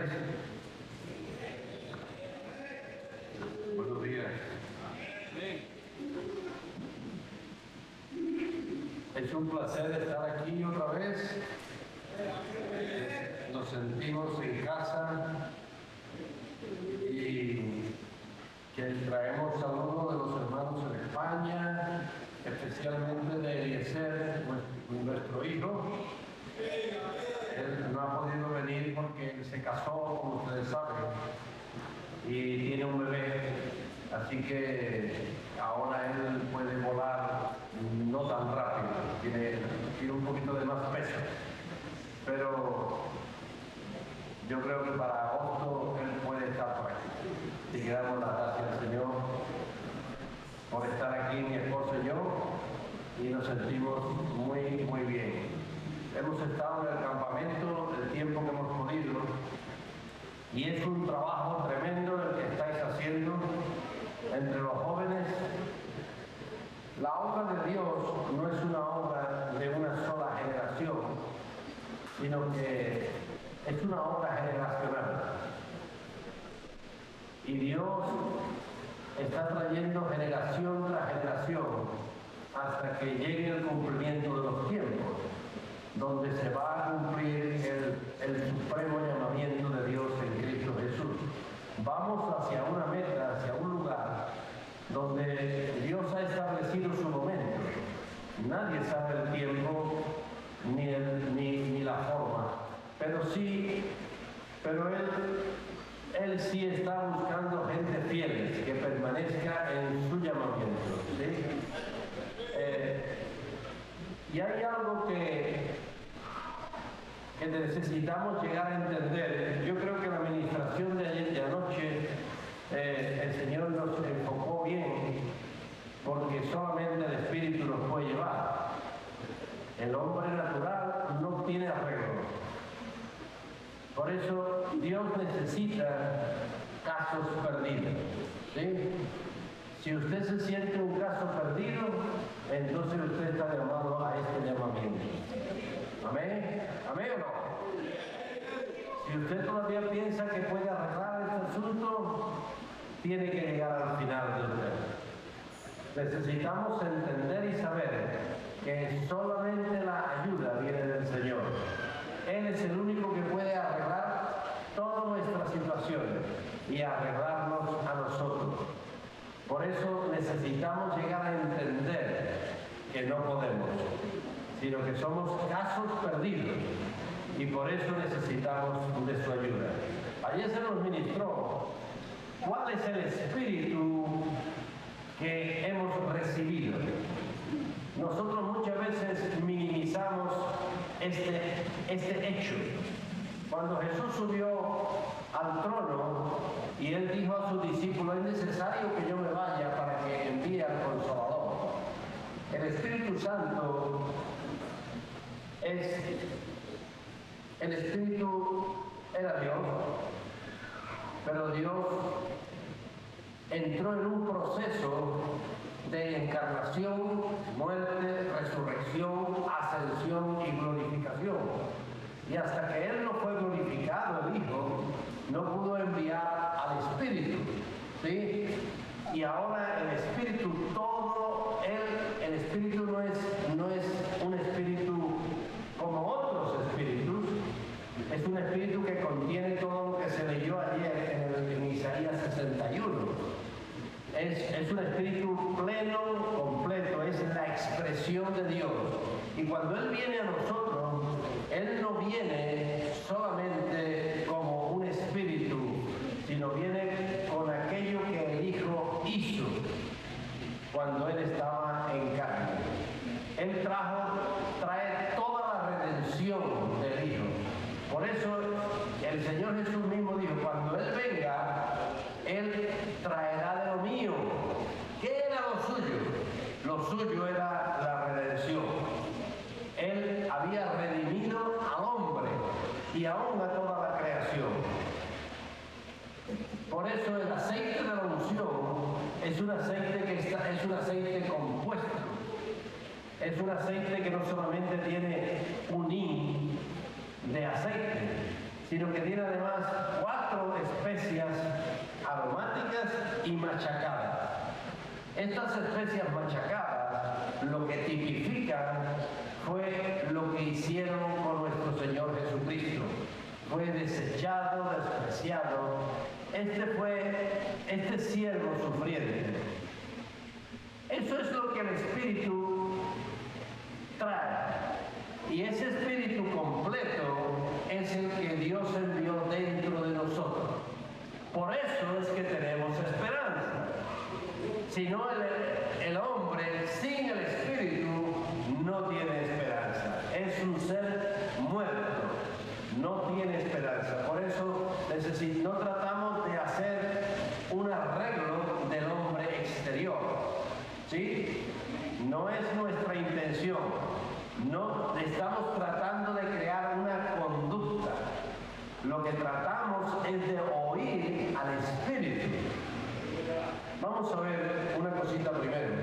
ustedes? Buenos días. Es un placer estar aquí otra vez. Nos sentimos en casa y que traemos saludos de los hermanos en España, especialmente de Eliezer, nuestro hijo. Él no ha podido venir porque se casó, como ustedes saben, y tiene un bebé, así que ahora él puede volar no tan rápido, tiene un poquito de más peso, pero yo creo que para agosto él puede estar por aquí. Y damos las gracias al Señor por estar aquí, mi esposo y yo, y nos sentimos muy bien. Hemos estado en el campamento el tiempo que hemos podido y es un trabajo tremendo el que estáis haciendo entre los jóvenes. La obra de Dios no es una obra de una sola generación, sino que es una obra generacional. Y Dios está trayendo generación tras generación hasta que llegue el cumplimiento de los tiempos, donde se va a cumplir el supremo llamamiento de Dios en Cristo Jesús. Vamos hacia una meta, hacia un lugar donde Dios ha establecido su momento. Nadie sabe el tiempo ni la forma, pero Él sí está buscando gente fiel que permanezca en su llamamiento, ¿sí? Y hay algo que necesitamos llegar a entender. Yo creo que la administración de ayer de anoche, el Señor nos enfocó bien, porque solamente el Espíritu nos puede llevar. El hombre natural no tiene arreglo. Por eso Dios necesita casos perdidos, ¿sí? Si usted se siente un caso perdido, entonces usted está llamado a este llamamiento. ¿Amén? ¿Amén o no? Si usted todavía piensa que puede arreglar este asunto, tiene que llegar al final de usted. Necesitamos entender y saber que solamente la ayuda viene del Señor. Él es el único que puede arreglar todas nuestras situaciones y arreglarnos a nosotros. Por eso necesitamos llegar a entender que no podemos, sino que somos casos perdidos y por eso necesitamos de su ayuda. Ayer se nos ministró cuál es el espíritu que hemos recibido. Nosotros muchas veces minimizamos este hecho. Cuando Jesús subió al trono y Él dijo a sus discípulos: es necesario que yo me vaya para que envíe al Consolador. El Espíritu Santo el Espíritu era Dios, pero Dios entró en un proceso de encarnación, muerte, resurrección, ascensión y glorificación. Y hasta que Él no fue glorificado, el Hijo, no pudo enviar al Espíritu, ¿sí? Y ahora el Espíritu, el Espíritu no es un Espíritu como otros espíritus, es un Espíritu que contiene todo lo que se leyó ayer en Isaías 61. Es un espíritu pleno, completo, es la expresión de Dios. Y cuando Él viene a nosotros, Él no viene solamente como un espíritu, sino viene con aquello que el Hijo hizo cuando Él estaba en carne. Él trae toda la redención del Hijo. Por eso el Señor Jesús mismo dijo: cuando Él venga, Él traerá de lo mío. ¿Qué era lo suyo? Lo suyo era la redención. Él había redimido al hombre y aún a toda la creación. Por eso el aceite de la unción es un aceite compuesto. Es un aceite que no solamente tiene un hin de aceite, sino que tiene además Estas especias machacadas lo que tipifican fue lo que hicieron con nuestro Señor Jesucristo. Fue desechado, despreciado. Este siervo sufriente. Eso es lo que el Espíritu trae. Y ese Espíritu completo es el que Dios envió dentro de nosotros. Por eso es que tenemos esperanza. Si no, el hombre sin el Espíritu no tiene esperanza. Es un ser muerto. No tiene esperanza. Por eso no tratamos de hacer un arreglo del hombre exterior. ¿Sí? No es nuestra intención. No estamos tratando de crear una conducta. Lo que tratamos es de oír al Espíritu. Vamos a ver una cosita primero.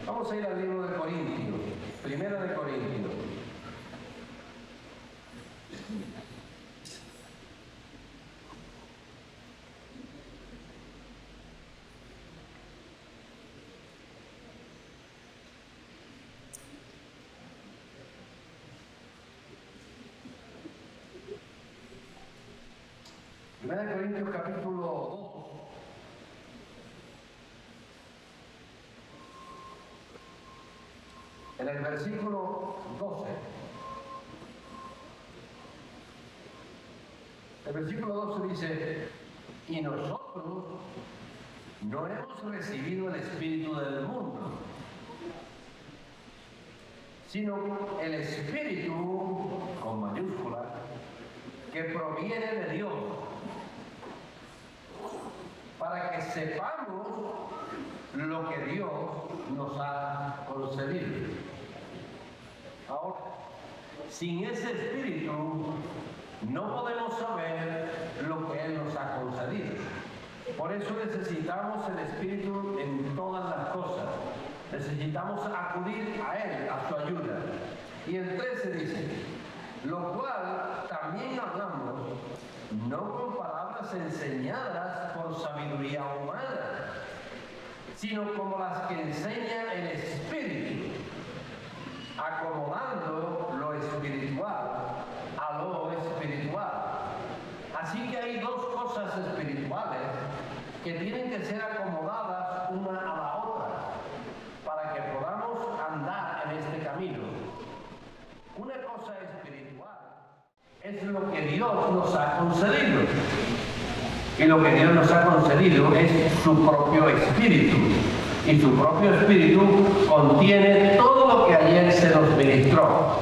Vamos a ir al libro de Corintios, Primera de Corintios. Primera de Corintios capítulo 2. En el versículo 12. El versículo 12 dice: y nosotros no hemos recibido el Espíritu del mundo, sino el Espíritu, con mayúscula, que proviene de Dios, para que sepamos lo que Dios nos ha concedido. Ahora, sin ese Espíritu no podemos saber lo que Él nos ha concedido. Por eso necesitamos el Espíritu en todas las cosas. Necesitamos acudir a Él, a su ayuda. Y el 13 dice: lo cual también hablamos, no con palabras enseñadas por sabiduría humana, sino como las que enseña el Espíritu, acomodando lo espiritual a lo espiritual. Así que hay dos cosas espirituales que tienen que ser acomodadas una a la otra para que podamos andar en este camino. Una cosa espiritual es lo que Dios nos ha concedido. Y lo que Dios nos ha concedido es su propio Espíritu. Y su propio Espíritu contiene todo lo que ayer se nos ministró.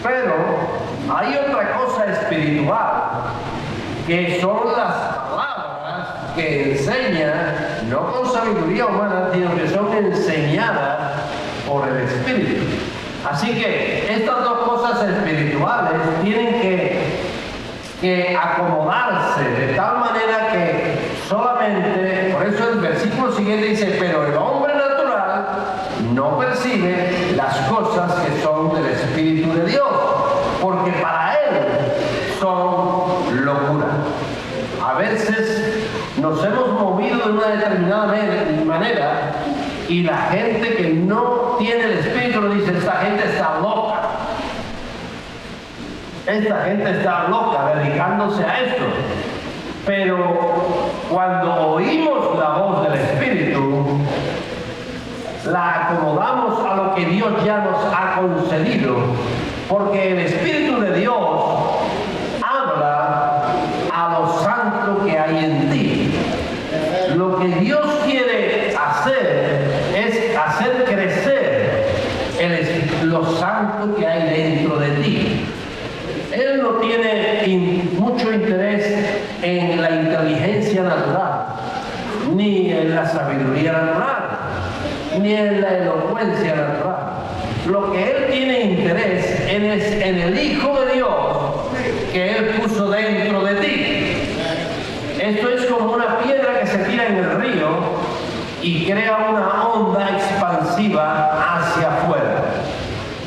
Pero hay otra cosa espiritual, que son las palabras que enseñan, no con sabiduría humana, sino que son enseñadas por el Espíritu. Así que estas dos cosas espirituales tienen que acomodarse de tal manera que solamente, por eso el versículo siguiente dice: pero el hombre natural no percibe las cosas que son del Espíritu de Dios, porque para él son locura. A veces nos hemos movido de una determinada manera y la gente que no tiene el Espíritu nos dice: esta gente está loca. Esta gente está loca dedicándose a esto. Pero cuando oímos la voz del Espíritu, la acomodamos a lo que Dios ya nos ha concedido, porque el Espíritu de Dios habla a lo santo que hay en ti. Lo que Dios quiere hacer es hacer crecer lo santo que hay dentro de ti. Él no tiene mucho interés en la inteligencia natural, ni en la sabiduría natural, ni en la elocuencia natural. Lo que Él tiene interés es en el Hijo de Dios que Él puso dentro de ti. Esto es como una piedra que se tira en el río y crea una onda expansiva hacia afuera.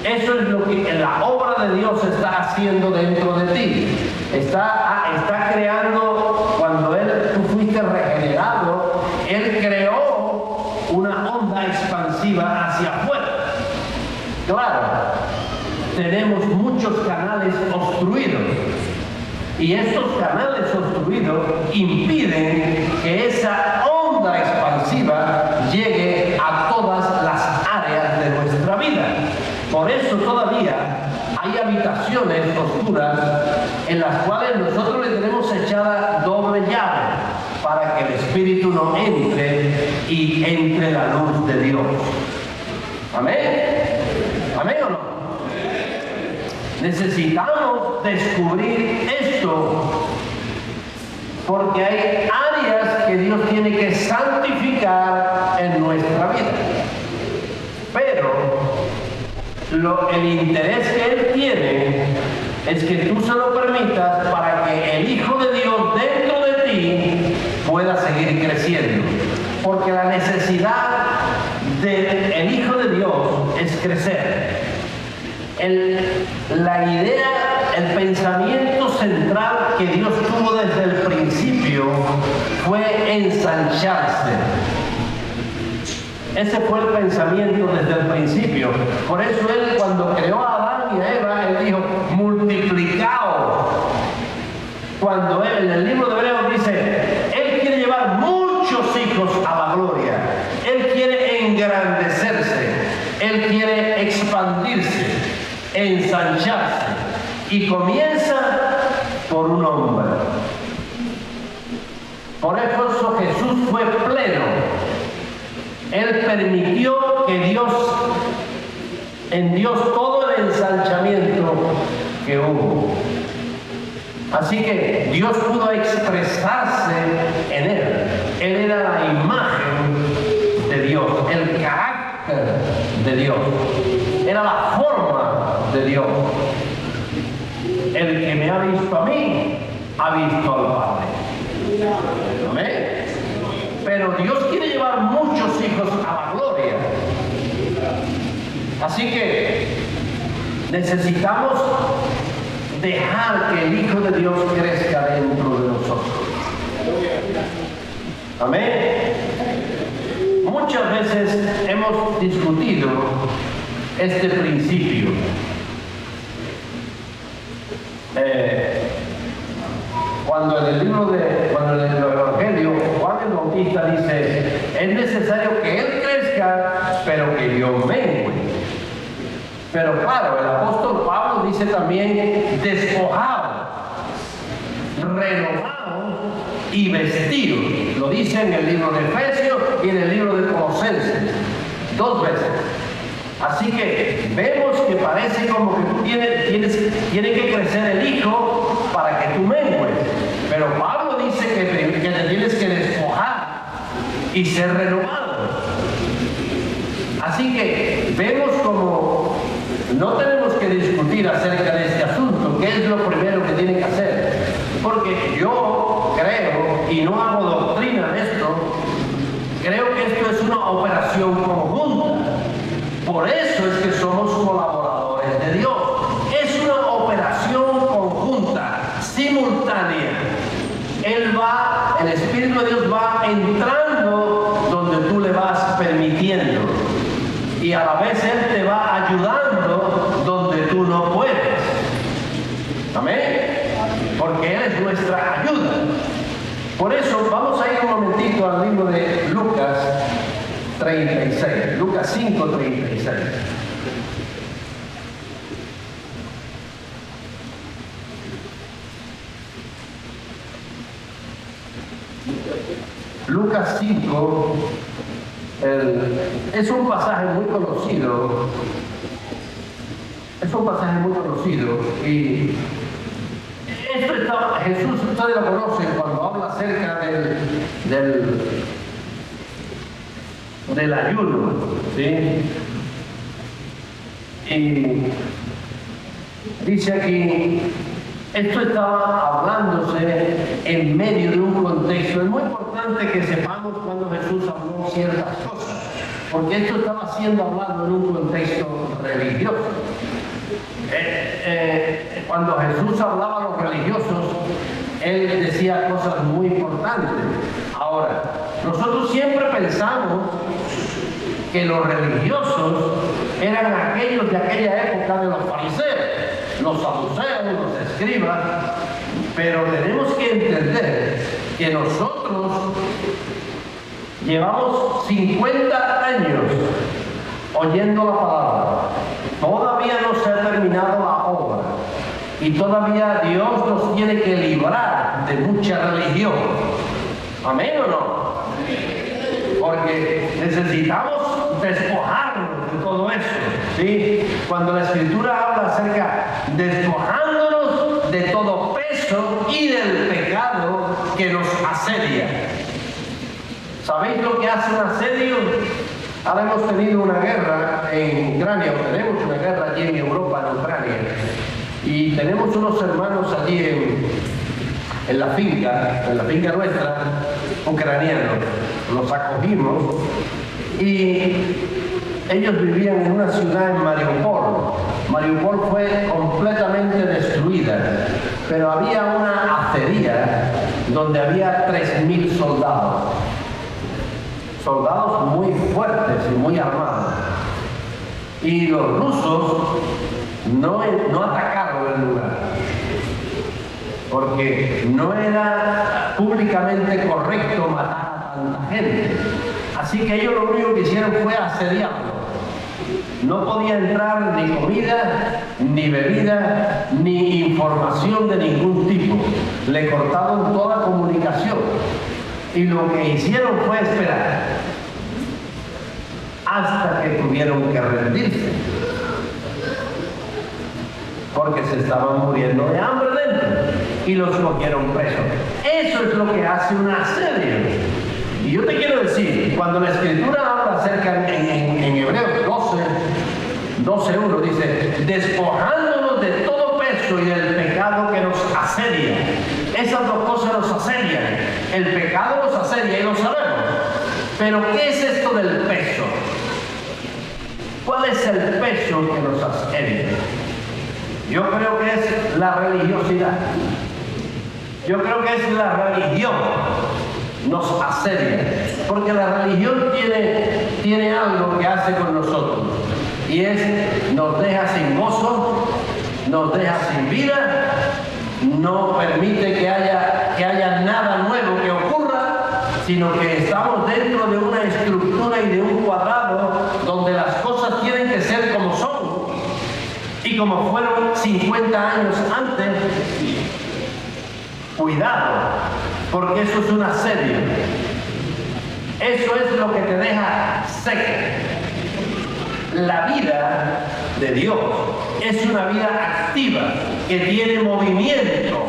Eso es lo que la obra de Dios está haciendo dentro de ti. Está creando, cuando tú fuiste regenerado, Él creó una canales obstruidos. Y estos canales obstruidos impiden que esa onda expansiva llegue a todas las áreas de nuestra vida. Por eso todavía hay habitaciones oscuras en las cuales nosotros le tenemos echada doble llave para que el Espíritu no entre y entre la luz de Dios. ¿Amén? ¿Amén o no? Necesitamos descubrir esto porque hay áreas que Dios tiene que santificar en nuestra vida. Pero el interés que Él tiene es que tú se lo permitas para que el Hijo de Dios dentro de ti pueda seguir creciendo. Porque la necesidad del Hijo de Dios es crecer. La idea, el pensamiento central que Dios tuvo desde el principio fue ensancharse. Ese fue el pensamiento desde el principio. Por eso Él, cuando creó a Adán y a Eva, Él dijo, multiplicaos. Cuando Él, en el libro de Hebreos dice, Él quiere llevar muchos hijos a la gloria. Él quiere engrandecerse. Él quiere expandirse, ensancharse. Y comienza por un hombre. Por eso Jesús fue pleno. Él permitió que en Dios todo el ensanchamiento que hubo. Así que Dios pudo expresarse en Él. Él era la imagen de Dios, el carácter de Dios. Era la forma de Dios. El que me ha visto a mí, ha visto al Padre. Amén. Pero Dios quiere llevar muchos hijos a la gloria. Así que necesitamos dejar que el Hijo de Dios crezca dentro de nosotros. Amén. Muchas veces hemos discutido este principio. Cuando en el Evangelio Juan el Bautista dice, es necesario que Él crezca, pero que yo mengue. Pero claro, el apóstol Pablo dice también despojado, renovado y vestido. Lo dice en el libro de Efesios y en el libro de Colosenses, 2 veces. Así que vemos que parece como que tú tiene que crecer el hijo para que tú mengues. Pero Pablo dice que te tienes que despojar y ser renovado. Así que vemos como no tenemos que discutir acerca de este asunto, qué es lo primero que tiene que hacer. Porque yo creo, y no hago doctrina de esto, creo que esto es una operación conjunta. Por eso es que somos colaboradores de Dios. Es una operación conjunta, simultánea. El Espíritu de Dios va entrando donde tú le vas permitiendo. Y a la vez Él te va ayudando donde tú no puedes. Amén. Porque Él es nuestra ayuda. Por eso vamos a ir un momentito al libro de Lucas 36. Lucas 5:36. Lucas 5 es un pasaje muy conocido. Es un pasaje muy conocido y Jesús, ustedes lo conocen cuando habla acerca del ayuno, ¿sí? Y dice aquí, esto estaba hablándose en medio de un contexto. Es muy importante que sepamos cuando Jesús habló ciertas cosas, porque esto estaba siendo hablado en un contexto religioso. Cuando Jesús hablaba a los religiosos, Él decía cosas muy importantes. Ahora, nosotros siempre pensamos que los religiosos eran aquellos de aquella época de los fariseos, los saduceos, los escribas, pero tenemos que entender que nosotros llevamos 50 años oyendo la palabra. Todavía no se ha terminado la obra y todavía Dios nos tiene que librar de mucha religión. ¿Amén o no? Porque necesitamos despojarnos de todo eso, ¿sí? Cuando la Escritura habla acerca despojándonos de todo peso y del pecado que nos asedia. ¿Sabéis lo que hace un asedio? Ahora hemos tenido una guerra en Ucrania, o tenemos una guerra allí en Europa, en Ucrania, y tenemos unos hermanos allí en la finca nuestra, ucranianos. Los acogimos y ellos vivían en una ciudad en Mariupol. Mariupol fue completamente destruida, pero había una acería donde había 3.000 soldados. Soldados muy fuertes y muy armados. Y los rusos no atacaron el lugar, porque no era públicamente correcto matar a tanta gente. Así que ellos lo único que hicieron fue asediarlo. No podía entrar ni comida, ni bebida, ni información de ningún tipo. Le cortaron toda comunicación. Y lo que hicieron fue esperar hasta que tuvieron que rendirse, porque se estaban muriendo de hambre dentro y los cogieron presos. Eso es lo que hace un asedio. Y yo te quiero decir, cuando la Escritura habla acerca en Hebreos 12:1 dice, despojándonos de todo peso y del pecado que nos asedia. Esas dos cosas nos asedian. El pecado nos asedia y lo sabemos. Pero ¿qué es esto del peso? ¿Cuál es el peso que nos asedia? Yo creo que es la religiosidad. Yo creo que es la religión nos asedia. Porque la religión tiene algo que hace con nosotros. Y es, nos deja sin gozo, nos deja sin vida, no permite que haya nada nuevo que ocurra, sino que estamos dentro de una estructura y de un cuadrado donde las cosas tienen que ser como son y como fueron 50 años antes. Cuidado, porque eso es un asedio. Eso es lo que te deja seco. La vida de Dios es una vida activa que tiene movimiento.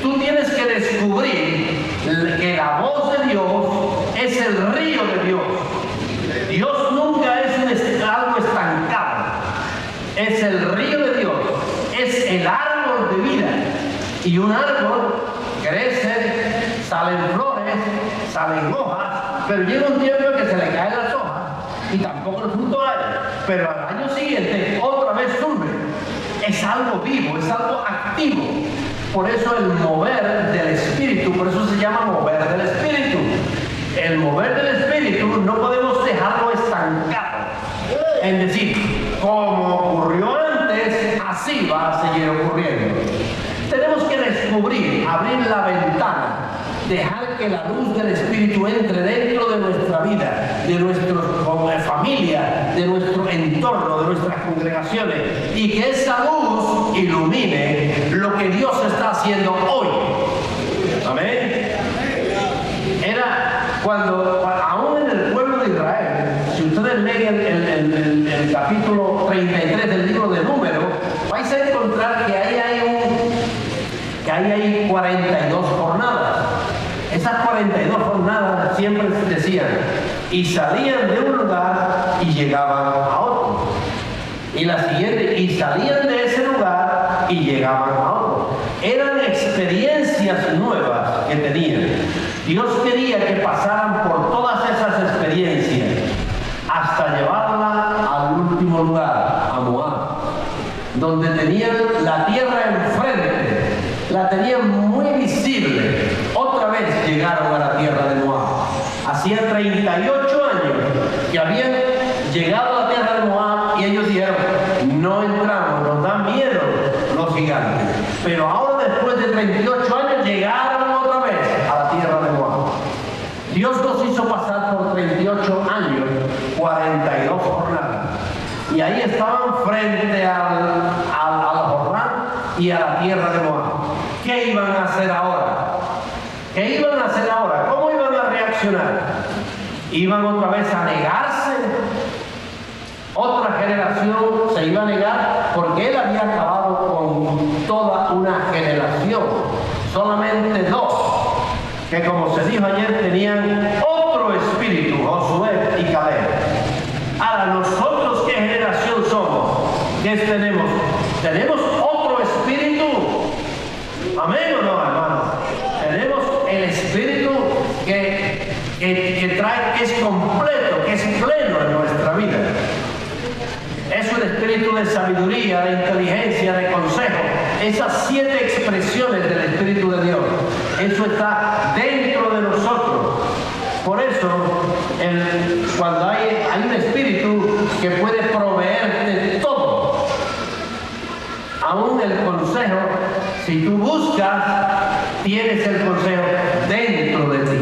Tú tienes que descubrir que la voz de Dios es el río de Dios. Dios nunca es algo estancado. Es el río de Dios. Es el árbol de vida. Y un árbol crece, salen flores, salen hojas, pero llega un tiempo en que se le caen las hojas y tampoco el fruto hay. Pero al año siguiente otra vez surge. Es algo vivo, es algo activo. Por eso el mover del Espíritu, por eso se llama mover del Espíritu. El mover del Espíritu no podemos dejarlo estancado. Es decir, como ocurrió antes, así va a seguir ocurriendo. Tenemos que descubrir, abrir la ventana, dejar que la luz del Espíritu entre dentro de nuestra vida, de nuestra familia, de nuestro entorno, de nuestras congregaciones, y que esa luz ilumine lo que Dios está haciendo hoy. Amén. Era cuando, aún en el pueblo de Israel, si ustedes leen el capítulo 33 del libro de Números, vais a encontrar que ahí hay 42 jornadas. Esas 42 jornadas siempre decían, y salían de un lugar y llegaban a otro. Y la siguiente, y salían de ese lugar y llegaban a otro. Eran experiencias nuevas que tenían. Dios quería que pasaran por todas esas experiencias hasta llevarla al último lugar, a Moab, donde tenían la tierra enfrente, la tenían muy visible. Otra vez llegaron a la tierra de Moab. Hacía 38 años que habían llegado a la tierra de Moab y ellos dijeron, no entramos, nos da miedo gigante. Pero ahora, después de 38 años, llegaron otra vez a la tierra de Moab. Dios los hizo pasar por 38 años, 42 jornadas. Y ahí estaban frente al Jordán y a la tierra de Moab. ¿Qué iban a hacer ahora? ¿Qué iban a hacer ahora? ¿Cómo iban a reaccionar? ¿Iban otra vez a negarse? Otra generación se iba a negar porque él había acabado con toda una generación. Solamente dos, que como se dijo ayer, tenían otro espíritu, Josué y Caleb. Ahora, nosotros, ¿qué generación somos? ¿Qué tenemos? ¿Tenemos otro espíritu? ¿Amén o no, hermano? Tenemos el espíritu que trae, que es completo, que es pleno en nuestra vida. Es un espíritu de sabiduría, de inteligencia, de consejo. Esas 7 expresiones del Espíritu de Dios. Eso está dentro de nosotros. Por eso, cuando hay un espíritu que puede proveerte todo, aún el consejo, si tú buscas, tienes el consejo dentro de ti.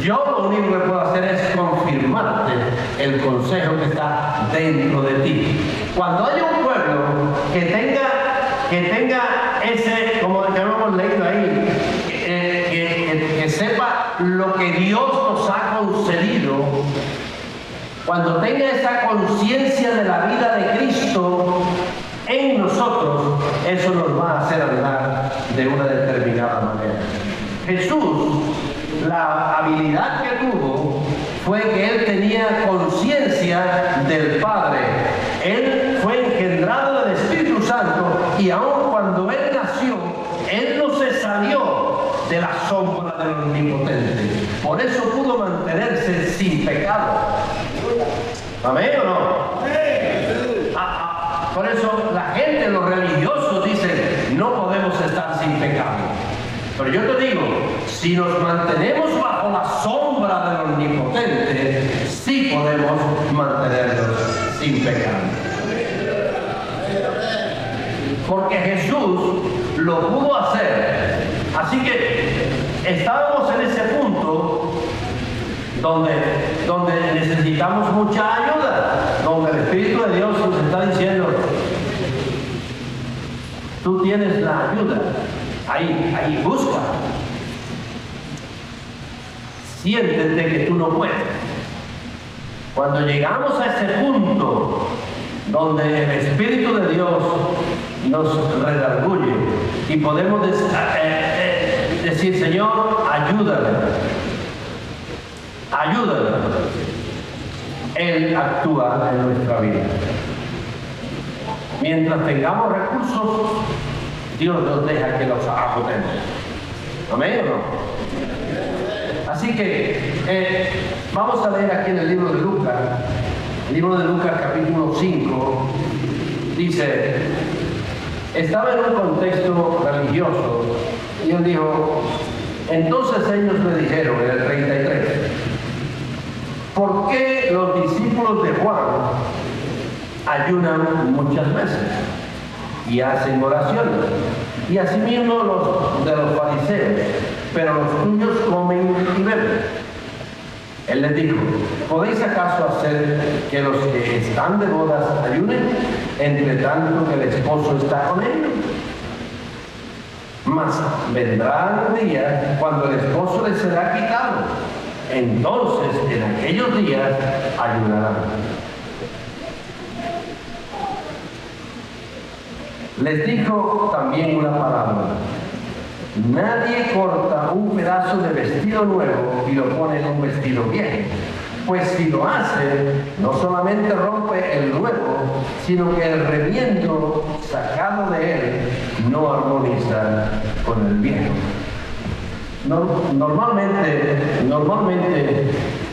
Yo lo único que puedo hacer es confirmarte el consejo que está dentro de ti. Cuando haya un pueblo que tenga ese, como hemos leído ahí, que sepa lo que Dios nos ha concedido, cuando tenga esa conciencia de la vida de Cristo en nosotros, eso nos va a hacer andar de una determinada manera. Jesús, la habilidad que tuvo fue que él tenía conciencia del Padre. Él fue engendrado del Espíritu Santo y aun cuando él nació, él no se salió de la sombra del Omnipotente. Por eso pudo mantenerse sin pecado. ¿Amén o no? Por eso la gente, los religiosos dicen, no podemos estar sin pecado. Pero yo te digo, si nos mantenemos bajo la sombra del Omnipotente, sí podemos mantenernos sin pecado. Porque Jesús lo pudo hacer. Así que estábamos en ese punto donde necesitamos mucha ayuda, donde el Espíritu de Dios nos está diciendo, tú tienes la ayuda. Ahí, busca. Siéntete que tú no puedes. Cuando llegamos a ese punto donde el Espíritu de Dios nos redarguye y podemos decir, Señor, ayúdame. Él actúa en nuestra vida. Mientras tengamos recursos, Dios nos deja que los agotemos. ¿Amén o no? Así que vamos a leer aquí en el libro de Lucas. El libro de Lucas capítulo 5 dice, estaba en un contexto religioso y él dijo, entonces ellos me dijeron en el 33, ¿por qué los discípulos de Juan ayunan muchas veces y hacen oraciones? Y asimismo los de los fariseos, pero los tuyos comen y beben. Él les dijo, ¿podéis acaso hacer que los que están de bodas ayunen, entre tanto que el esposo está con ellos? Mas vendrán días cuando el esposo les será quitado. Entonces, en aquellos días, ayunarán. Les dijo también una parábola. Nadie corta un pedazo de vestido nuevo y lo pone en un vestido viejo. Pues si lo hace, no solamente rompe el nuevo, sino que el remiendo sacado de él no armoniza con el viejo. Normalmente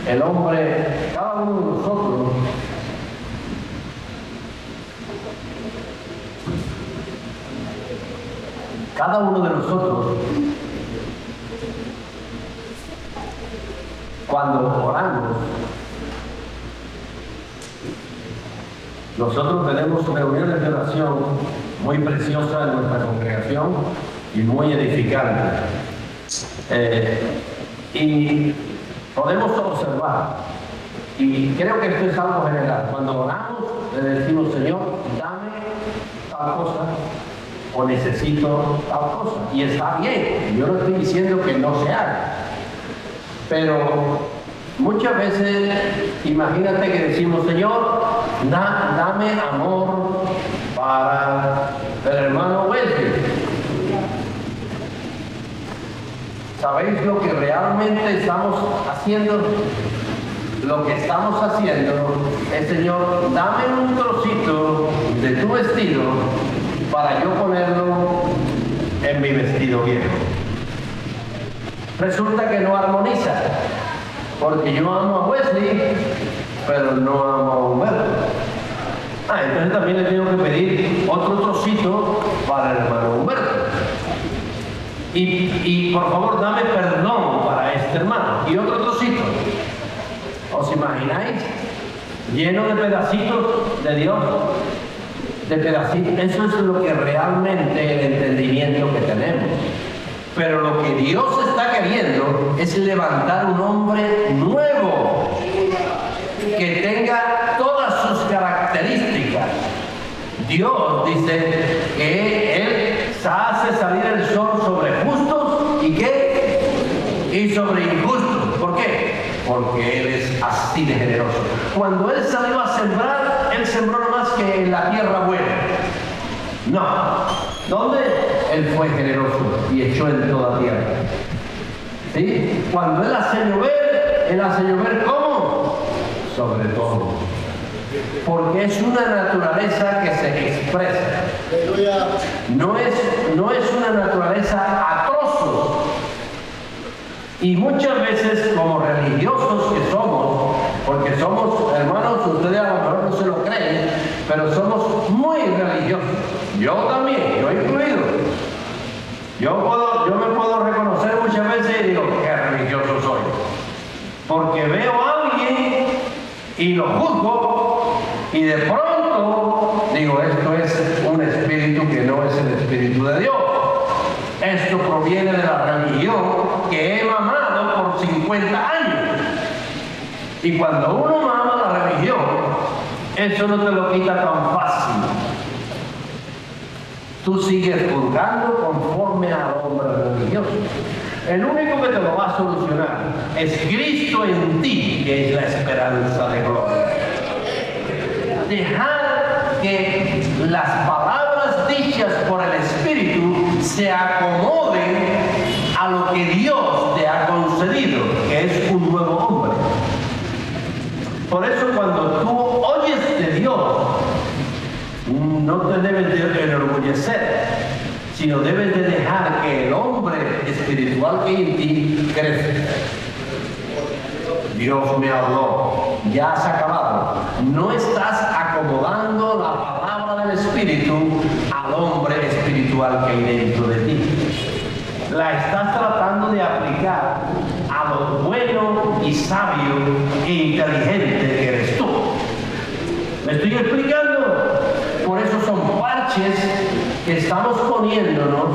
el hombre, cada uno de nosotros, cuando oramos, nosotros tenemos reuniones de oración muy preciosa en nuestra congregación y muy edificante. Y podemos observar, y creo que esto es algo general, cuando oramos le decimos: Señor, dame tal cosa, o necesito tal cosa, y está bien, yo no estoy diciendo que no se haga, pero muchas veces imagínate que decimos: Señor, dame amor para el hermano Wesley. ¿Sabéis lo que realmente estamos haciendo? Lo que estamos haciendo es: Señor, dame un trocito de tu vestido para yo ponerlo en mi vestido viejo. Resulta que no armoniza, porque yo amo a Wesley, pero no amo a Humberto. Entonces también le tengo que pedir otro trocito para el hermano Humberto. Y por favor, dame perdón para este hermano. Y otro trocito. ¿Os imagináis? Lleno de pedacitos de Dios. De pedacitos. Eso es lo que realmente el entendimiento que tenemos. Pero lo que Dios está queriendo es levantar un hombre nuevo, que tenga todas sus características. Dios dice que Él hace salir el sol sobre justos y ¿qué? Y sobre injustos. ¿Por qué? Porque Él es así de generoso. Cuando Él salió a sembrar, Él sembró no más que en la tierra buena. No. ¿Dónde? Él fue generoso y echó en toda tierra. ¿Sí? Cuando Él hace llover ¿cómo? Sobre todo. Porque es una naturaleza que se expresa. No es una naturaleza a trozos. Y muchas veces, como religiosos que somos, porque somos, hermanos, ustedes a lo mejor no se lo creen, pero somos muy religiosos. Yo también, yo incluido. Yo me puedo reconocer muchas veces y digo: qué religioso soy. Porque veo a alguien y lo juzgo, y de pronto digo: esto es un espíritu que no es el espíritu de Dios. Esto proviene de la religión que he mamado por 50 años. Y cuando uno mama la religión, eso no te lo quita tan fácil. Tú sigues juzgando conforme al hombre religioso. El único que te lo va a solucionar es Cristo en ti, que es la esperanza de gloria. Dejar que las palabras dichas por el Espíritu se acomoden a lo que Dios te ha concedido, que es un nuevo hombre. Por eso cuando tú oyes de Dios, no te debes de enorgullecer, sino debes de dejar que el hombre espiritual que hay en ti crezca. Dios me habló, ya has acabado. No estás acomodando la palabra del Espíritu al hombre espiritual que hay dentro de ti. La estás tratando de aplicar a lo bueno y sabio e inteligente que eres tú. ¿Me estoy explicando? Por eso son parches que estamos poniéndonos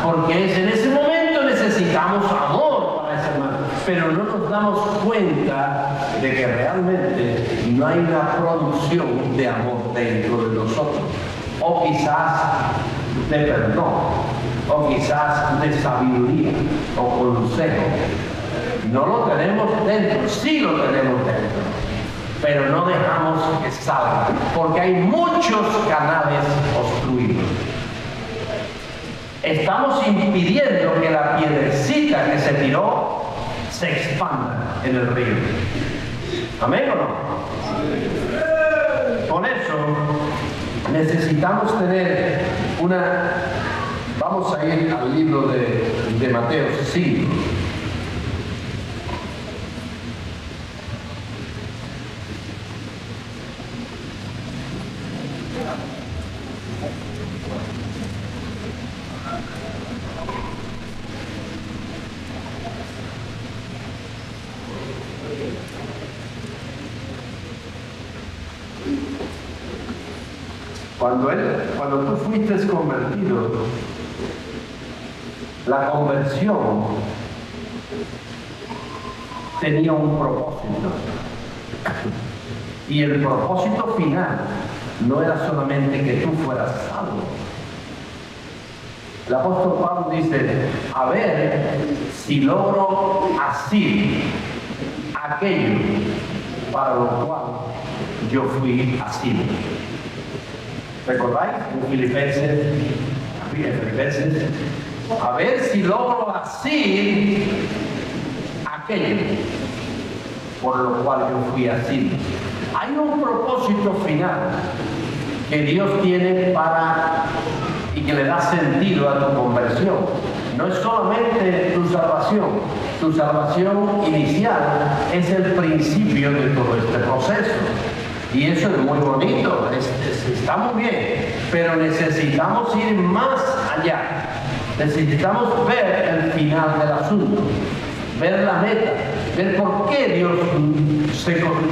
porque en ese momento necesitamos amor para ese hermano, pero no nos damos cuenta de que realmente no hay una producción de amor dentro de nosotros, o quizás de perdón, o quizás de sabiduría o consejo. No lo tenemos dentro, sí lo tenemos dentro, pero no dejamos que salga, porque hay muchos canales obstruidos. Estamos impidiendo que la piedrecita que se tiró se expanda en el río. ¿Amén o no? Por eso necesitamos tener una... Vamos a ir al libro de Mateo 5. Cuando tú fuiste convertido, la conversión tenía un propósito. Y el propósito final no era solamente que tú fueras salvo. El apóstol Pablo dice, a ver si logro asir aquello para lo cual yo fui asido. ¿Recordáis? En Filipenses, a ver si logro asir aquello por lo cual yo fui asido. Hay un propósito final que Dios tiene y que le da sentido a tu conversión. No es solamente tu salvación inicial es el principio de todo este proceso. Y eso es muy bonito, está muy bien, pero necesitamos ir más allá. Necesitamos ver el final del asunto, ver la meta, ver por qué Dios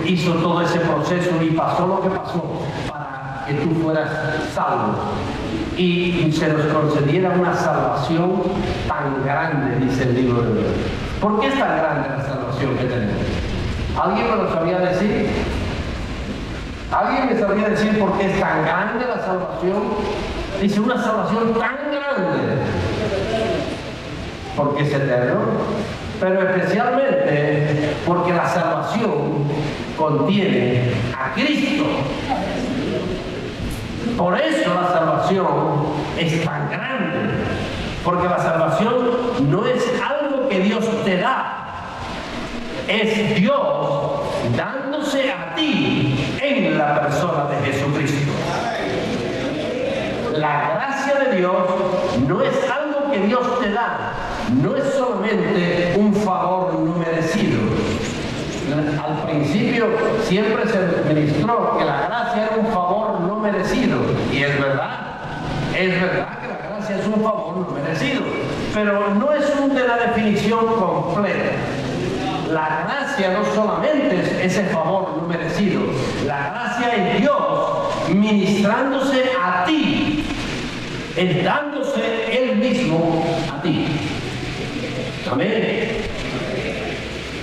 hizo todo ese proceso y pasó lo que pasó para que tú fueras salvo y se nos concediera una salvación tan grande, dice el libro de Dios. ¿Por qué es tan grande la salvación que tenemos? ¿Alguien me lo sabía decir? ¿Alguien me sabría decir por qué es tan grande la salvación? Dice, una salvación tan grande porque es eterno, pero especialmente porque la salvación contiene a Cristo. Por eso la salvación es tan grande, porque la salvación no es algo que Dios te da, es Dios dándose a ti en la persona de Jesucristo. La gracia de Dios no es algo que Dios te da, no es solamente un favor no merecido. Al principio siempre se ministró que la gracia era un favor no merecido, y es verdad que la gracia es un favor no merecido, pero no es de la definición completa. La gracia no solamente es ese favor no merecido, la gracia es Dios ministrándose a ti, es dándose Él mismo a ti. Amén.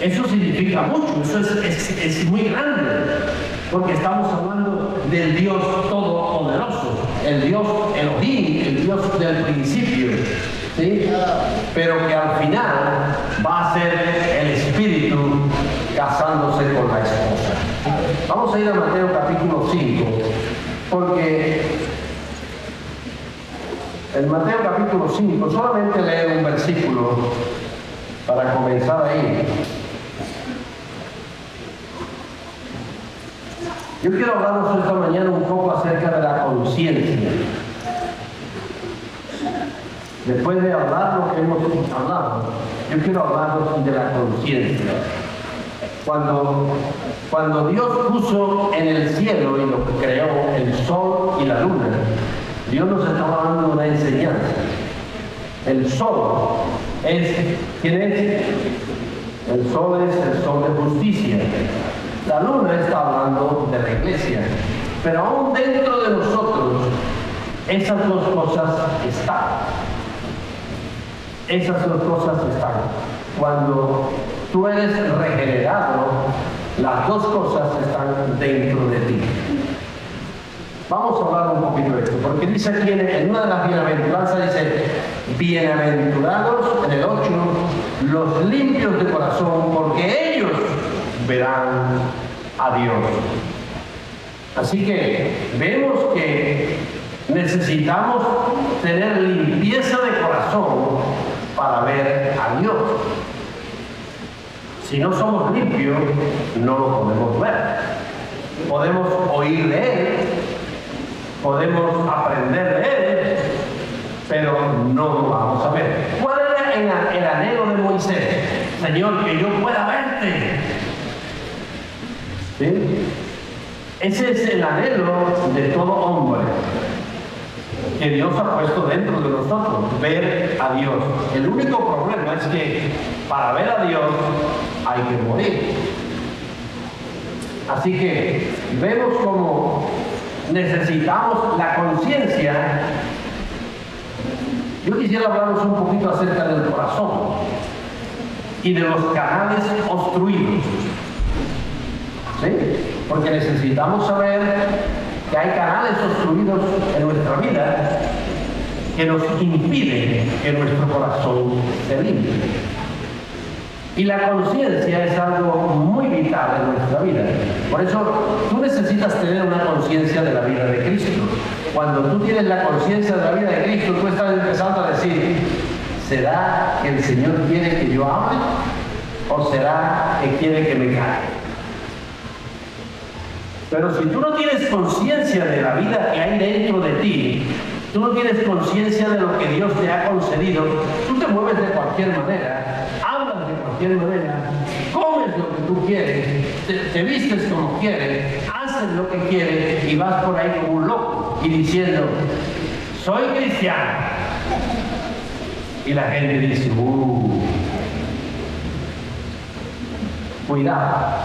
Eso significa mucho, eso es muy grande, porque estamos hablando del Dios todopoderoso, el Dios Elohim, el Dios del principio, ¿sí? Pero que al final va a ser el Espíritu casándose con la esposa. Vamos a ir a Mateo capítulo 5, porque en Mateo capítulo 5 solamente leer un versículo para comenzar ahí. Yo quiero hablaros esta mañana un poco acerca de la conciencia. Después de hablar lo que hemos hablado, yo quiero hablaros de la conciencia. Cuando Dios puso en el cielo y lo creó el sol y la luna, Dios nos estaba dando una enseñanza. El sol ¿quién es? El sol es el sol de justicia. La luna está hablando de la iglesia, pero aún dentro de nosotros esas dos cosas están. Esas dos cosas están. Cuando tú eres regenerado, las dos cosas están dentro de ti. Vamos a hablar un poquito de esto, porque dice aquí en una de las bienaventuranzas, dice, bienaventurados, en el 8, los limpios de corazón, porque ellos verán a Dios. Así que vemos que necesitamos tener limpieza de corazón para ver a Dios. Si no somos limpios, no lo podemos ver. Podemos oír de Él, podemos aprender de Él, pero no lo vamos a ver. ¿Cuál era el anhelo de Moisés? Señor, que yo pueda verte. ¿Sí? Ese es el anhelo de todo hombre que Dios ha puesto dentro de nosotros, ver a Dios. El único problema es que para ver a Dios hay que morir. Así que vemos como necesitamos la conciencia. Yo quisiera hablaros un poquito acerca del corazón y de los canales obstruidos, ¿sí? Porque necesitamos saber que hay canales obstruidos en nuestra vida que nos impiden que nuestro corazón se limpie. Y la conciencia es algo muy vital en nuestra vida. Por eso tú necesitas tener una conciencia de la vida de Cristo. Cuando tú tienes la conciencia de la vida de Cristo, tú estás empezando a decir, ¿será que el Señor quiere que yo hable? ¿O será que quiere que me calle? Pero si tú no tienes conciencia de la vida que hay dentro de ti, tú no tienes conciencia de lo que Dios te ha concedido, tú te mueves de cualquier manera, hablas de cualquier manera, comes lo que tú quieres, te vistes como quieres, haces lo que quieres y vas por ahí como un loco y diciendo, soy cristiano. Y la gente dice, cuidado.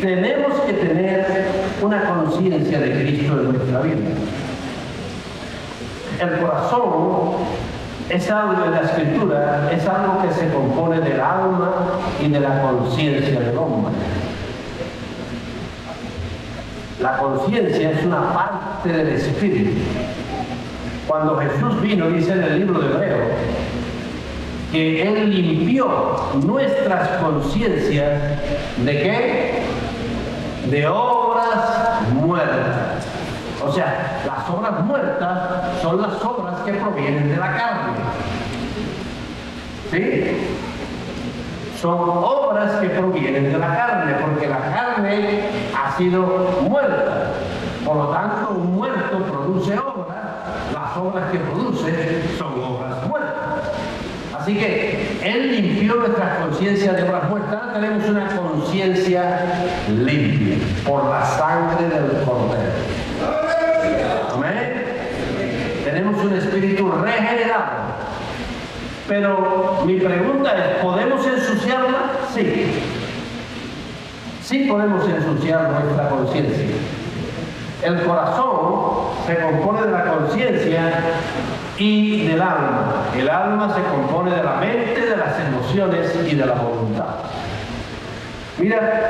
Tenemos que tener una conciencia de Cristo en nuestra vida. El corazón es algo de la Escritura, es algo que se compone del alma y de la conciencia del hombre. La conciencia es una parte del espíritu. Cuando Jesús vino, dice en el libro de Hebreo, que Él limpió nuestras conciencias ¿de qué? De obras muertas. O sea, las obras muertas son las obras que provienen de la carne. ¿Sí? Son obras que provienen de la carne, porque la carne ha sido muerta. Por lo tanto, un muerto produce obras. Las obras que produce son obras muertas. Así que Él limpió nuestras conciencias de obras muertas. Ahora tenemos una conciencia limpia por la sangre del Cordero. Amén. Tenemos un espíritu regenerado. Pero mi pregunta es, ¿podemos ensuciarla? Sí. Sí podemos ensuciar nuestra conciencia. El corazón se compone de la conciencia y del alma. El alma se compone de la mente, de las emociones y de la voluntad. Mira,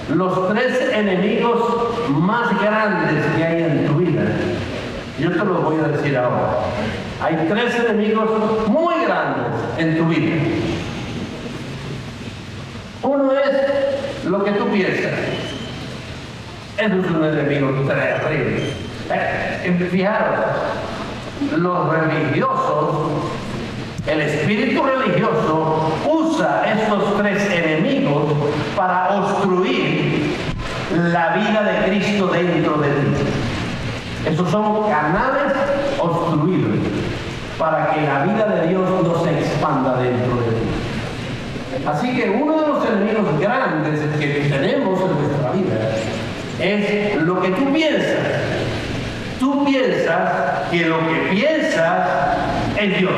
los tres enemigos más grandes que hay en tu vida, yo te los voy a decir ahora. Hay tres enemigos muy grandes en tu vida. Uno es lo que tú piensas. Eso es un enemigo terrible. Fijaros, los religiosos, el espíritu religioso usa estos tres enemigos para obstruir la vida de Cristo dentro de ti. Esos son canales obstruidos para que la vida de Dios no se expanda dentro de ti. Así que uno de los enemigos grandes que tenemos en nuestra vida es lo que tú piensas. Tú piensas que lo que piensas es Dios.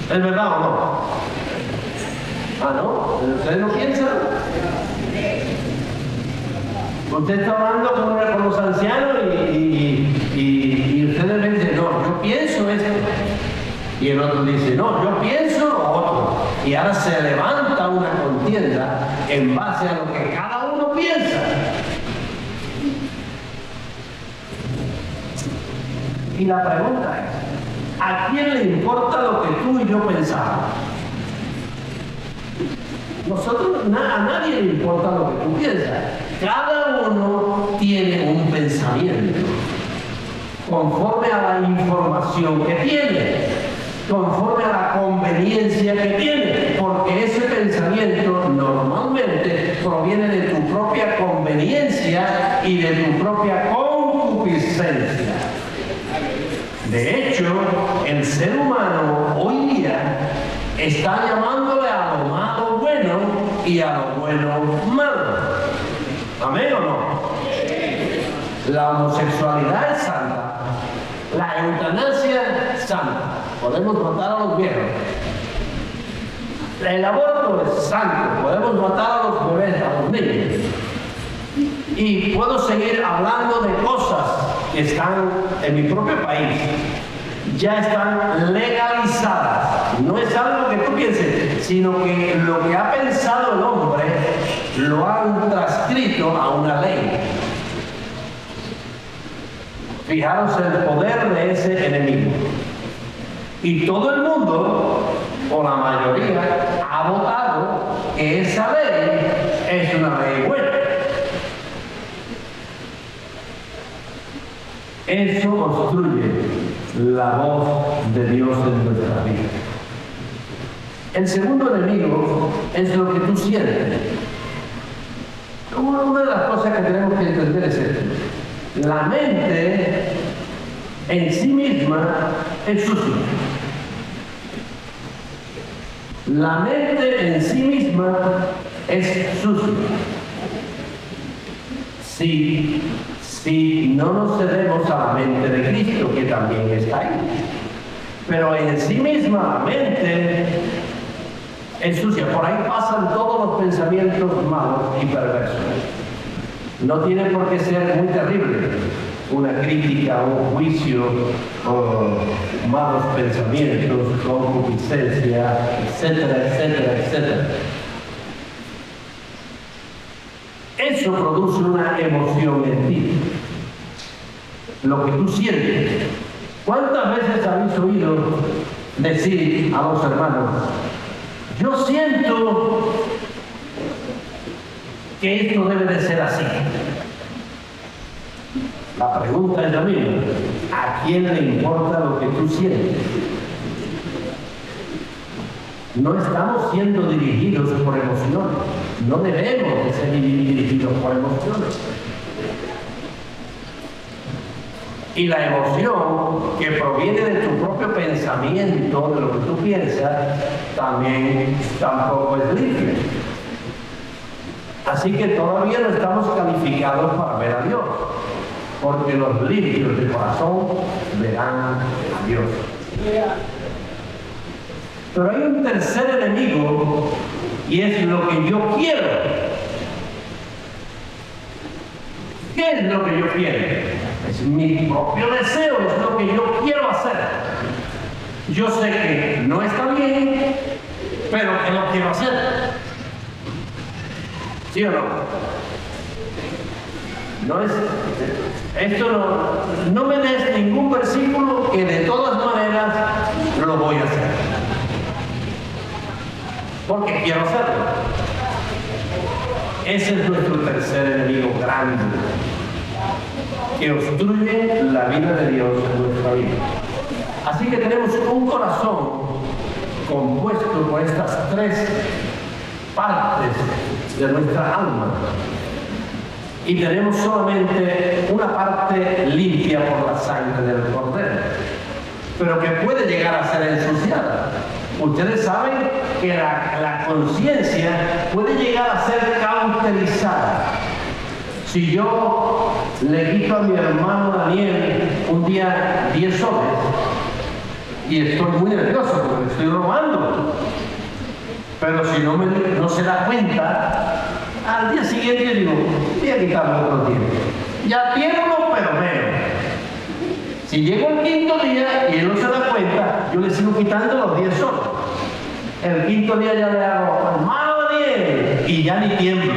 ¿Es verdad o no? Ah, ¿no? ¿Ustedes no piensan? Usted está hablando con los ancianos y ustedes le dicen, no, yo pienso esto. Y el otro dice, no, yo pienso lo otro. Y ahora se levanta una contienda en base a lo que cada uno piensa. Y la pregunta es, ¿a quién le importa lo que tú y yo pensamos? A nadie le importa lo que tú piensas. Cada uno tiene un pensamiento conforme a la información que tiene, conforme a la conveniencia que tiene, porque ese pensamiento normalmente proviene de tu propia conveniencia y de tu propia concupiscencia. De hecho, el ser humano hoy día está llamándole a lo malo bueno y a lo bueno malo. ¿Amén o no? La homosexualidad es santa. La eutanasia es santa. Podemos matar a los viejos. El aborto es santo. Podemos matar a los bebés, a los niños. Y puedo seguir hablando de cosas que están en mi propio país, ya están legalizadas. No es algo que tú pienses, sino que lo que ha pensado el hombre lo han transcrito a una ley. Fijaros el poder de ese enemigo. Y todo el mundo, o la mayoría, ha votado que esa ley es una ley buena. Eso obstruye la voz de Dios en nuestra vida. El segundo enemigo es lo que tú sientes. Una de las cosas que tenemos que entender es esto. La mente en sí misma es sucia. La mente en sí misma es sucia. Si no nos cedemos a la mente de Cristo, que también está ahí. Pero en sí misma la mente es sucia. Por ahí pasan todos los pensamientos malos y perversos. No tiene por qué ser muy terrible una crítica, un juicio, o malos pensamientos, concupiscencia, etcétera, etcétera, etcétera. Eso produce una emoción en ti. Lo que tú sientes. ¿Cuántas veces habéis oído decir a los hermanos: yo siento que esto debe de ser así? La pregunta es la misma: ¿a quién le importa lo que tú sientes? No estamos siendo dirigidos por emociones. No debemos de ser dirigidos por emociones. Y la emoción que proviene de tu propio pensamiento, de lo que tú piensas, también tampoco es limpia. Así que todavía no estamos calificados para ver a Dios, porque los limpios de corazón verán a Dios. Pero hay un tercer enemigo, y es lo que yo quiero. ¿Qué es lo que yo quiero? Es mi propio deseo, es lo que yo quiero hacer. Yo sé que no está bien, pero que lo quiero hacer. ¿Sí o no? No me des ningún versículo que de todas maneras lo voy a hacer. Porque quiero hacerlo. Ese es nuestro tercer enemigo grande, que obstruye la vida de Dios en nuestra vida. Así que tenemos un corazón compuesto por estas tres partes de nuestra alma. Y tenemos solamente una parte limpia por la sangre del Cordero, pero que puede llegar a ser ensuciada. Ustedes saben que la conciencia puede llegar a ser cauterizada. Si yo le quito a mi hermano Daniel un día 10 soles y estoy muy nervioso porque le estoy robando, pero si no se da cuenta, al día siguiente digo: voy a quitarle otro tiempo. Ya tiene uno, pero menos. Si llego el quinto día y él no se da cuenta, yo le sigo quitando los 10 soles. El quinto día ya le hago: hermano Daniel, y ya ni tiemblo.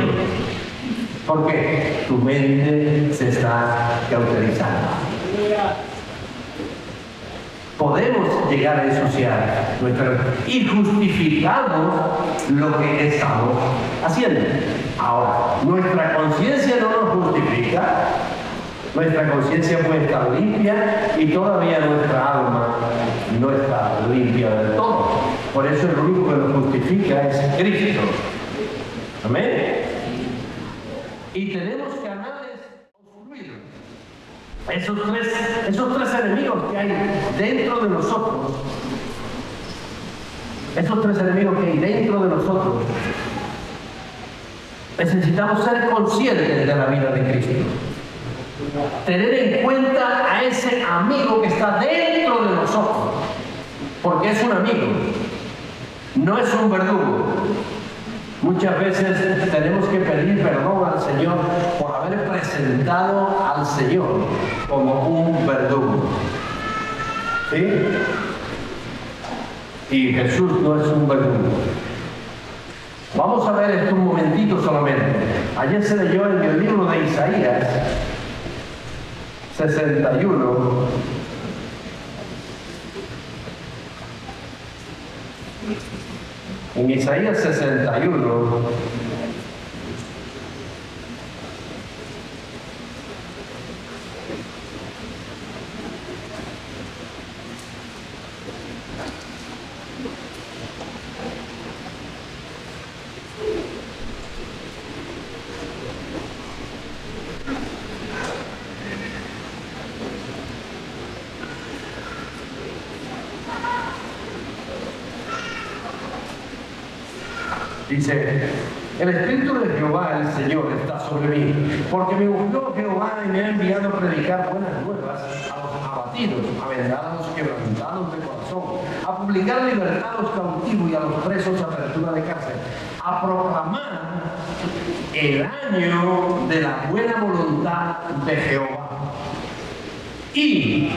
¿Por qué? Tu mente se está cauterizando. Podemos llegar a ensuciar y justificamos lo que estamos haciendo. Ahora, nuestra conciencia no nos justifica. Nuestra conciencia puede estar limpia y todavía nuestra alma no está limpia del todo. Por eso el único que nos justifica es Cristo. Amén. Y tenemos canales obstruidos. Esos tres enemigos que hay dentro de nosotros, necesitamos ser conscientes de la vida de Cristo. Tener en cuenta a ese amigo que está dentro de nosotros, porque es un amigo, no es un verdugo. Muchas veces tenemos que pedir perdón al Señor por haber presentado al Señor como un verdugo. ¿Sí? Y Jesús no es un verdugo. Vamos a ver esto un momentito solamente. Ayer se leyó en el libro de Isaías 61. En Isaías 61, dice: el Espíritu de Jehová, el Señor, está sobre mí, porque me ungió Jehová y me ha enviado a predicar buenas nuevas a los abatidos, a vendar a los quebrantados de corazón, a publicar libertad a los cautivos y a los presos apertura de cárcel, a proclamar el año de la buena voluntad de Jehová y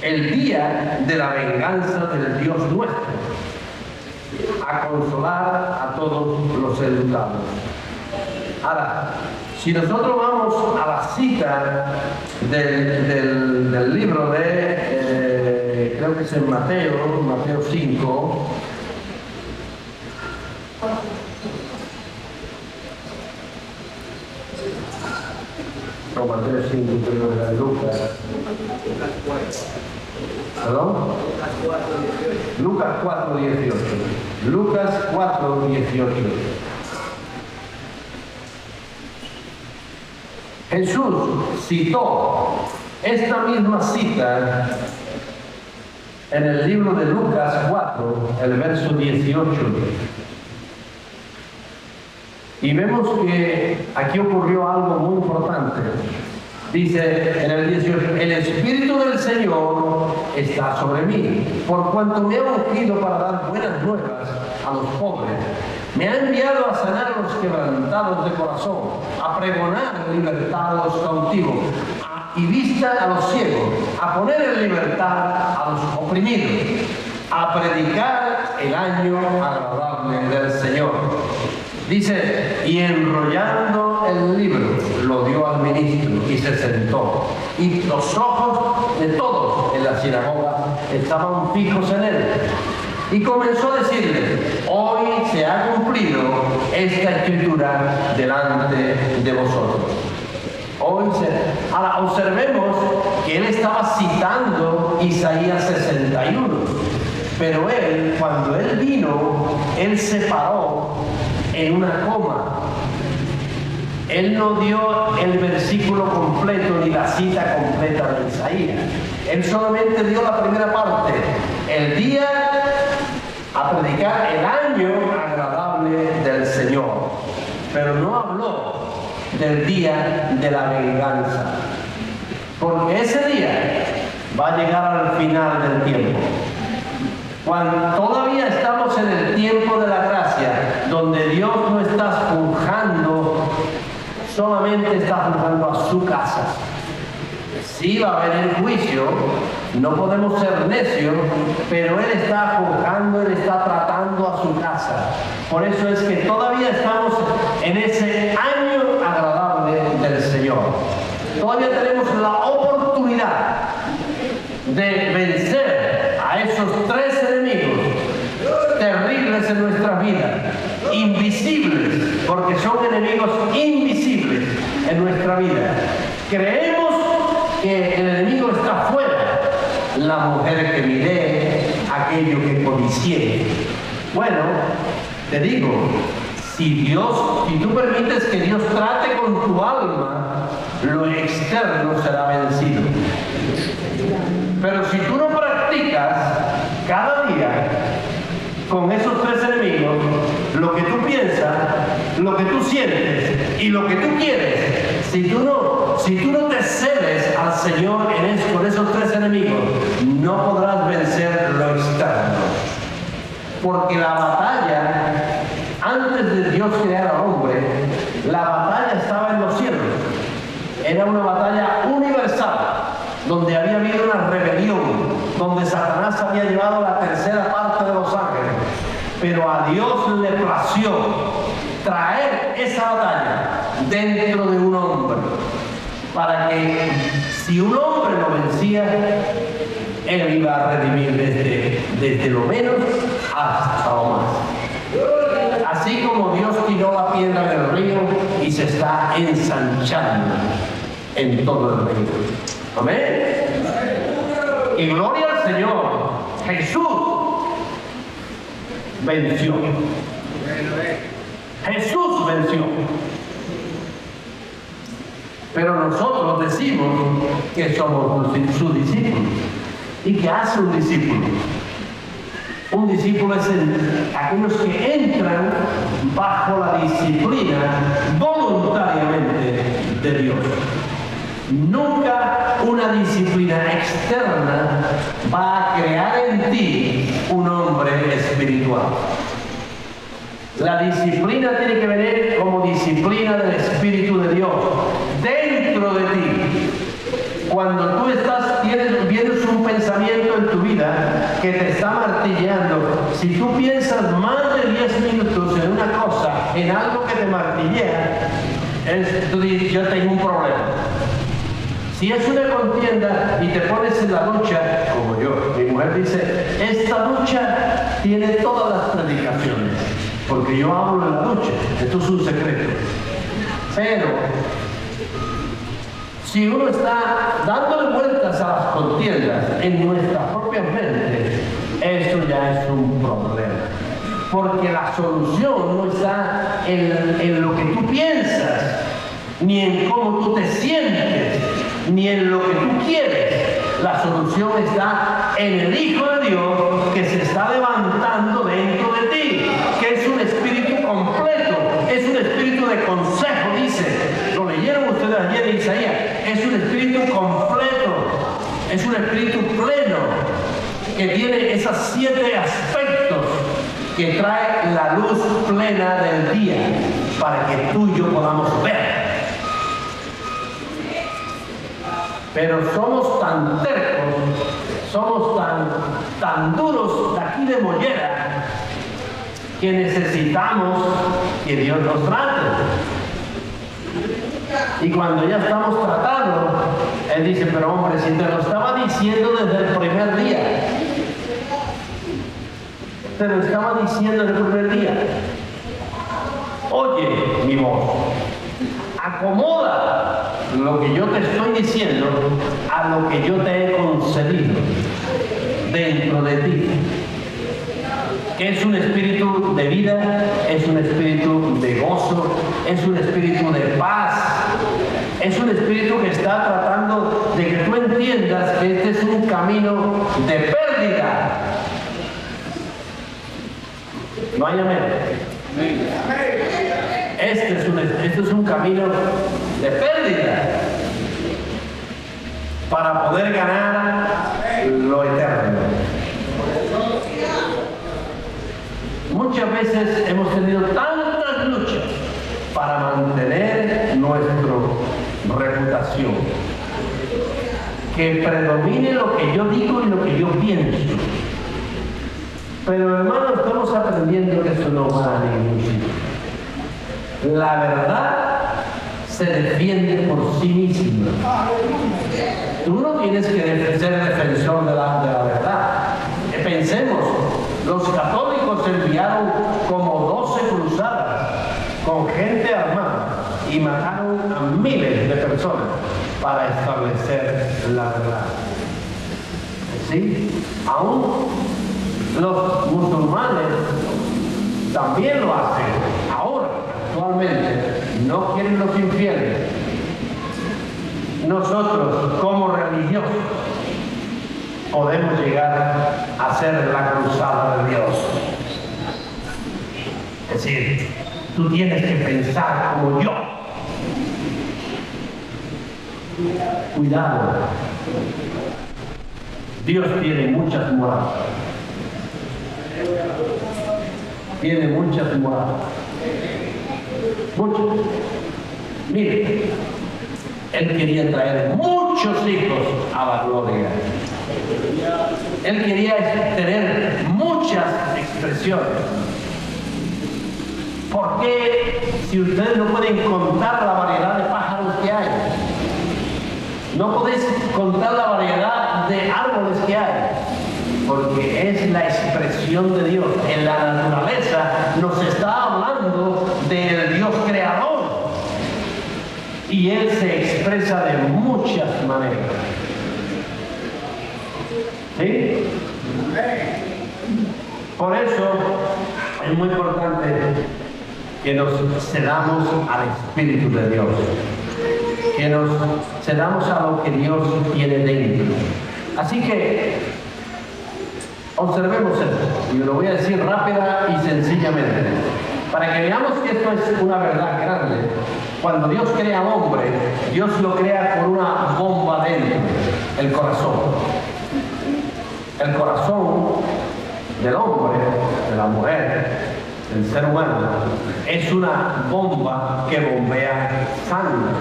el día de la venganza del Dios nuestro, a consolar a todos los enlutados. Ahora, si nosotros vamos a la cita del libro de, creo que es en Mateo 5, no, Mateo 5, creo que era Lucas. ¿Perdón? Lucas 4:18. Lucas 4:18. Jesús citó esta misma cita en el libro de Lucas 4, el verso 18. Y vemos que aquí ocurrió algo muy importante. Dice en el 18: el Espíritu del Señor está sobre mí, por cuanto me ha ungido para dar buenas nuevas a los pobres. Me ha enviado a sanar a los quebrantados de corazón, a pregonar libertad a los cautivos y vista a los ciegos, a poner en libertad a los oprimidos, a predicar el año agradable del Señor. Dice: y enrollando el libro, lo dio al ministro y se sentó. Y los ojos de todos en la sinagoga estaban fijos en él. Y comenzó a decirle: hoy se ha cumplido esta escritura delante de vosotros. Ahora observemos que él estaba citando Isaías 61. Pero él, cuando él vino, él se paró en una coma. Él no dio el versículo completo ni la cita completa de Isaías. Él solamente dio la primera parte. El día a predicar el año agradable del Señor. Pero no habló del día de la venganza. Porque ese día va a llegar al final del tiempo. Cuando todavía estamos en el tiempo de la gracia, donde Dios no está juzgando, solamente está juzgando a su casa. Sí va a haber el juicio, no podemos ser necios, pero Él está juzgando, Él está tratando a su casa. Por eso es que todavía estamos en ese año agradable del Señor. Todavía tenemos la oportunidad de vencer a esos tres enemigos terribles en nuestra vida, invisibles, porque son enemigos invisibles en nuestra vida. Creemos que el enemigo está fuera, la mujer que miré, aquello que codicié. Bueno, te digo, si tú permites que Dios trate con tu alma, lo externo será vencido. Pero si tú no practicas cada día con esos tres enemigos, lo que tú piensas, lo que tú sientes y lo que tú quieres, si tú no te cedes al Señor con esos tres enemigos, no podrás vencer lo externo. Porque la batalla Antes de Dios crear al hombre, la batalla estaba en los cielos. Era una batalla universal, donde había habido una rebelión, donde Satanás había llevado la tercera parte de los ángeles. Pero a Dios le plació traer esa batalla dentro de un hombre, para que si un hombre lo vencía, él iba a redimir desde lo menos hasta lo más. Así como Dios tiró la piedra del río y se está ensanchando en todo el reino. Amén. Y gloria al Señor. Jesús venció. Jesús venció. Pero nosotros decimos que somos sus discípulos. ¿Y qué hace un discípulo? Un discípulo es aquellos que entran bajo la disciplina voluntariamente de Dios. Nunca una disciplina externa va a crear en ti un hombre espiritual. La disciplina tiene que venir como disciplina del Espíritu de Dios dentro de ti. Cuando tú tienes un pensamiento en tu vida que te está martilleando, si tú piensas más de 10 minutos en una cosa, en algo que te martillea, tú dices, yo tengo un problema. Si es una contienda y te pones en la lucha, como yo, mi mujer dice, esta lucha tiene todas las predicaciones, porque yo hablo en la lucha, esto es un secreto. Pero si uno está dándole vueltas a las contiendas en nuestra propia mente, eso ya es un problema. Porque la solución no está en lo que tú piensas, ni en cómo tú te sientes, ni en lo que tú quieres. La solución está en el Hijo de Dios que se está levantando dentro de ti, que es un espíritu completo, es un espíritu de consejo, dice. Lo leyeron ustedes ayer en Isaías. Es un espíritu completo, es un espíritu pleno, que tiene esos 7 aspectos que trae la luz plena del día para que tú y yo podamos ver. Pero somos tan tercos, somos tan duros de aquí de mollera, que necesitamos que Dios nos trate. Y cuando ya estamos tratando, Él dice, pero hombre, si te lo estaba diciendo desde el primer día, te lo estaba diciendo desde el primer día, oye mi voz, acomoda lo que yo te estoy diciendo a lo que yo te he concedido dentro de ti, que es un espíritu de vida, es un espíritu de gozo, es un espíritu de paz, es un espíritu que está tratando de que tú entiendas que este es un camino de pérdida. No hay amén. Este es un camino de pérdida para poder ganar lo eterno. Muchas veces hemos tenido tantas luchas para mantener nuestra reputación, que predomine lo que yo digo y lo que yo pienso. Pero hermanos, estamos aprendiendo que eso no va a ningún sitio. La verdad se defiende por sí misma. Tú no tienes que ser defensor de la verdad. Pensemos, los católicos enviaron como 12 cruzadas con gente armada y mataron a miles de personas para establecer la verdad. ¿Sí? Aún los musulmanes también lo hacen. Ahora, actualmente, no quieren los infieles. Nosotros, como religiosos, podemos llegar a hacer la cruzada de Dios. Es decir, tú tienes que pensar como yo. Cuidado. Dios tiene muchas morales. tiene muchas moradas. Muchas. Mire, Él quería traer muchos hijos a la gloria. Él quería tener muchas expresiones. ¿Por qué, si ustedes no pueden contar la variedad de pájaros que hay? No podéis contar la variedad de árboles que hay, porque es la expresión de Dios. En la naturaleza nos está hablando del Dios creador, y Él se expresa de muchas maneras. ¿Sí? Por eso es muy importante que nos cedamos al Espíritu de Dios, que nos cedamos a lo que Dios tiene dentro. Así que observemos esto, y lo voy a decir rápida y sencillamente, para que veamos que esto es una verdad grande. Cuando Dios crea al hombre, Dios lo crea con una bomba dentro, el corazón. El corazón del hombre, de la mujer, del ser humano, es una bomba que bombea sangre.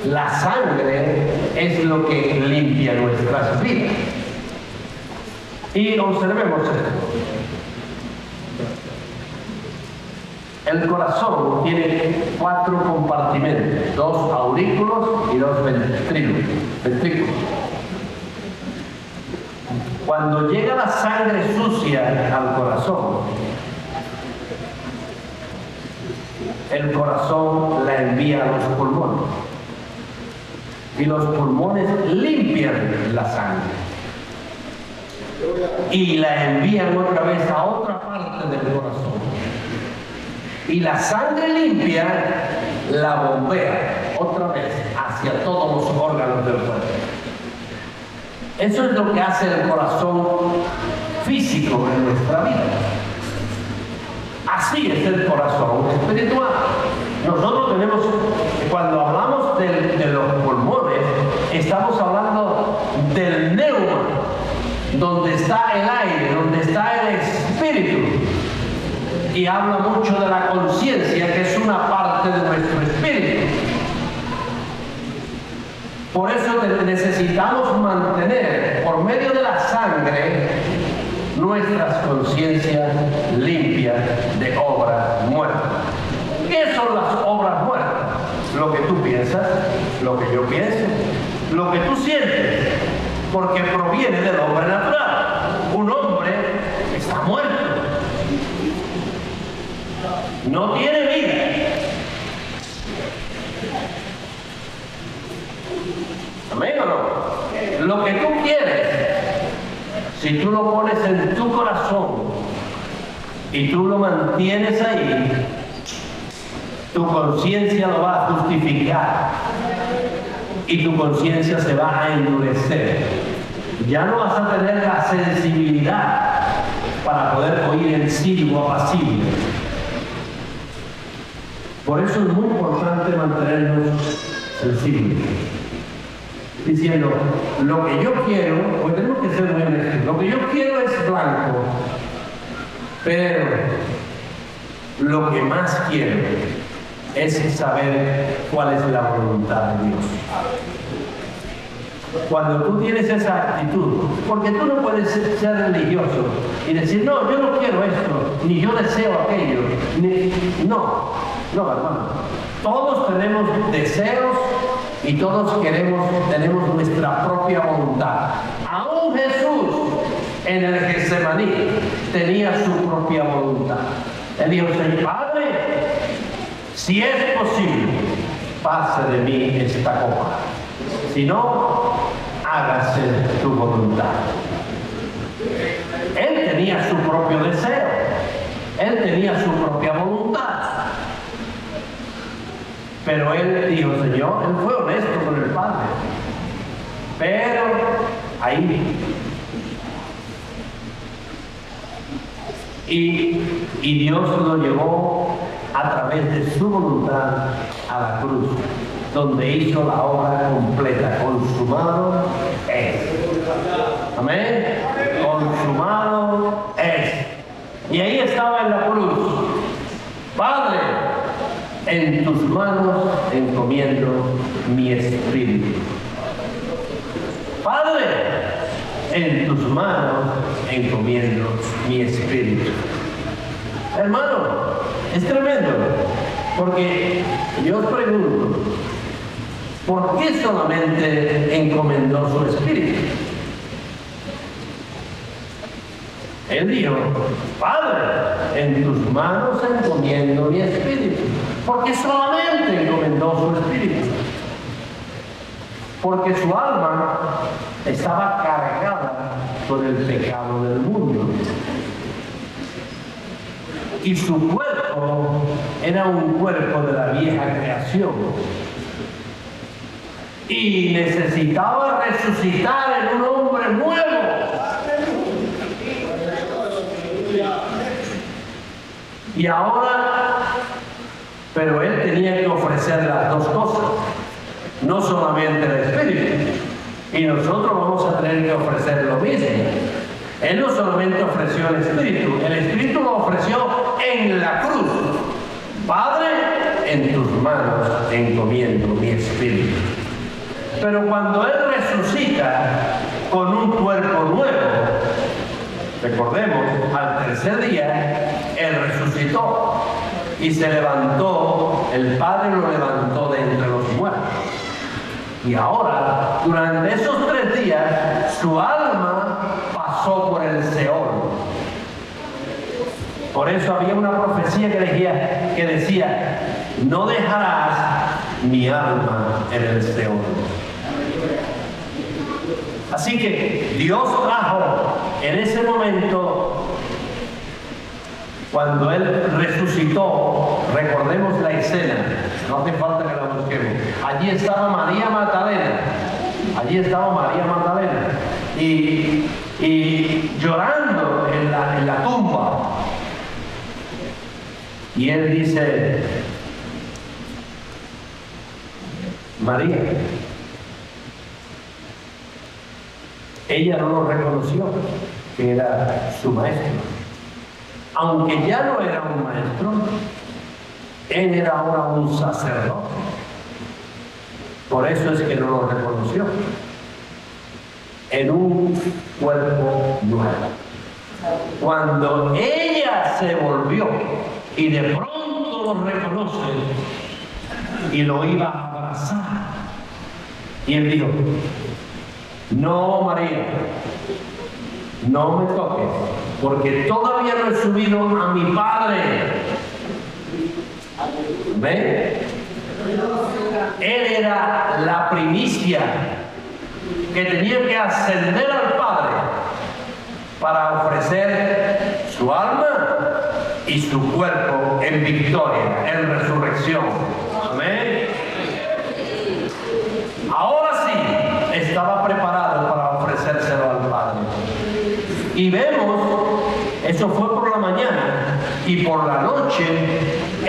La sangre es lo que limpia nuestras vidas. Y observemos esto. El corazón tiene 4 compartimentos, 2 aurículos y 2 ventrículos. Cuando llega la sangre sucia al corazón, el corazón la envía a los pulmones. Y los pulmones limpian la sangre. Y la envían otra vez a otra parte del corazón. Y la sangre limpia la bombea otra vez hacia todos los órganos del cuerpo. Eso es lo que hace el corazón físico en nuestra vida. Así es el corazón espiritual. Nosotros tenemos, cuando hablamos de los pulmones, estamos hablando del neuma, donde está el aire, donde está el espíritu. Y habla mucho de la conciencia, que es una parte de nuestro espíritu. Por eso necesitamos mantener, por medio de la sangre, nuestras conciencias limpias de obras muertas. ¿Qué son las obras muertas? Lo que tú piensas, lo que yo pienso, lo que tú sientes, porque proviene del hombre natural. Un hombre está muerto. No tiene vida. ¿Amén o no? Lo que tú quieres, si tú lo pones en tu corazón y tú lo mantienes ahí, tu conciencia lo va a justificar y tu conciencia se va a endurecer. Ya no vas a tener la sensibilidad para poder oír el silbo apacible. Por eso es muy importante mantenernos sensibles, diciendo, lo que yo quiero, porque tenemos que ser muy honestos, lo que yo quiero es blanco, pero lo que más quiero es saber cuál es la voluntad de Dios. Cuando tú tienes esa actitud, porque tú no puedes ser religioso y decir, no, yo no quiero esto, ni yo deseo aquello, no, hermano. Todos tenemos deseos y todos tenemos nuestra propia voluntad. Aún Jesús en el Getsemaní tenía su propia voluntad. Él dijo, Padre, si es posible, pase de mí esta copa. Si no, hágase tu voluntad. Él tenía su propio deseo. Él tenía su propia voluntad. Pero él dijo, Señor, él fue honesto con el Padre. Pero ahí. Y Dios lo llevó a través de su voluntad a la cruz, donde hizo la obra completa. Consumado es. Amén. Consumado es. Y ahí estaba en tus manos encomiendo mi espíritu. Padre, en tus manos encomiendo mi espíritu. Hermano, es tremendo, porque yo os pregunto, ¿por qué solamente encomendó su espíritu? Él dijo, Padre, en tus manos encomiendo mi espíritu. ¿Por qué solamente encomendó su espíritu? Porque su alma estaba cargada con el pecado del mundo. Y su cuerpo era un cuerpo de la vieja creación. Y necesitaba resucitar en un hombre nuevo. Y ahora, pero él tenía que ofrecer las dos cosas, no solamente el espíritu. Y nosotros vamos a tener que ofrecer lo mismo. Él no solamente ofreció el espíritu lo ofreció en la cruz. Padre, en tus manos encomiendo mi espíritu. Pero cuando él resucita con un cuerpo nuevo, recordemos, al tercer día, él resucitó y se levantó, el Padre lo levantó de entre los muertos. Y ahora, durante esos 3 días, su alma pasó por el Seol. Por eso había una profecía que decía, no dejarás mi alma en el Seol. Así que Dios trajo en ese momento, cuando Él resucitó, recordemos la escena, no hace falta que la busquemos. Allí estaba María Magdalena, y llorando en la tumba. Y Él dice, María. Ella no lo reconoció, que era su maestro. Aunque ya no era un maestro, él era ahora un sacerdote. Por eso es que no lo reconoció. En un cuerpo nuevo. Cuando ella se volvió y de pronto lo reconoce y lo iba a abrazar, y él dijo, no, María, no me toques, porque todavía no he subido a mi Padre. ¿Ven? Él era la primicia que tenía que ascender al Padre para ofrecer su alma y su cuerpo en victoria, en resurrección. Amén. Ahora sí, estaba preparado para ofrecérselo al Padre. Y vemos, eso fue por la mañana, y por la noche,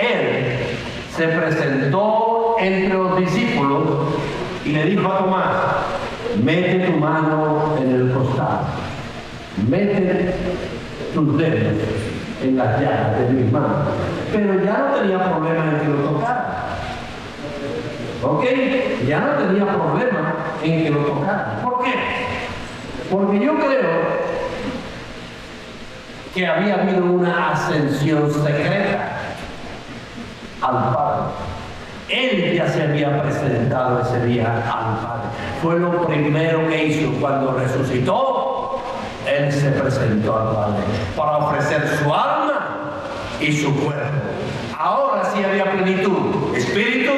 Él se presentó entre los discípulos y le dijo a Tomás, mete tu mano en el costado, mete tus dedos en las llagas de mis manos. Pero ya no tenía problema en que lo tocara. ¿Ok? Ya no tenía problema en que lo tocara. ¿Por qué? Porque yo creo que había habido una ascensión secreta al Padre. Él ya se había presentado ese día al Padre. Fue lo primero que hizo cuando resucitó. Él se presentó al Padre para ofrecer su alma y su cuerpo. Ahora sí había plenitud, espíritu,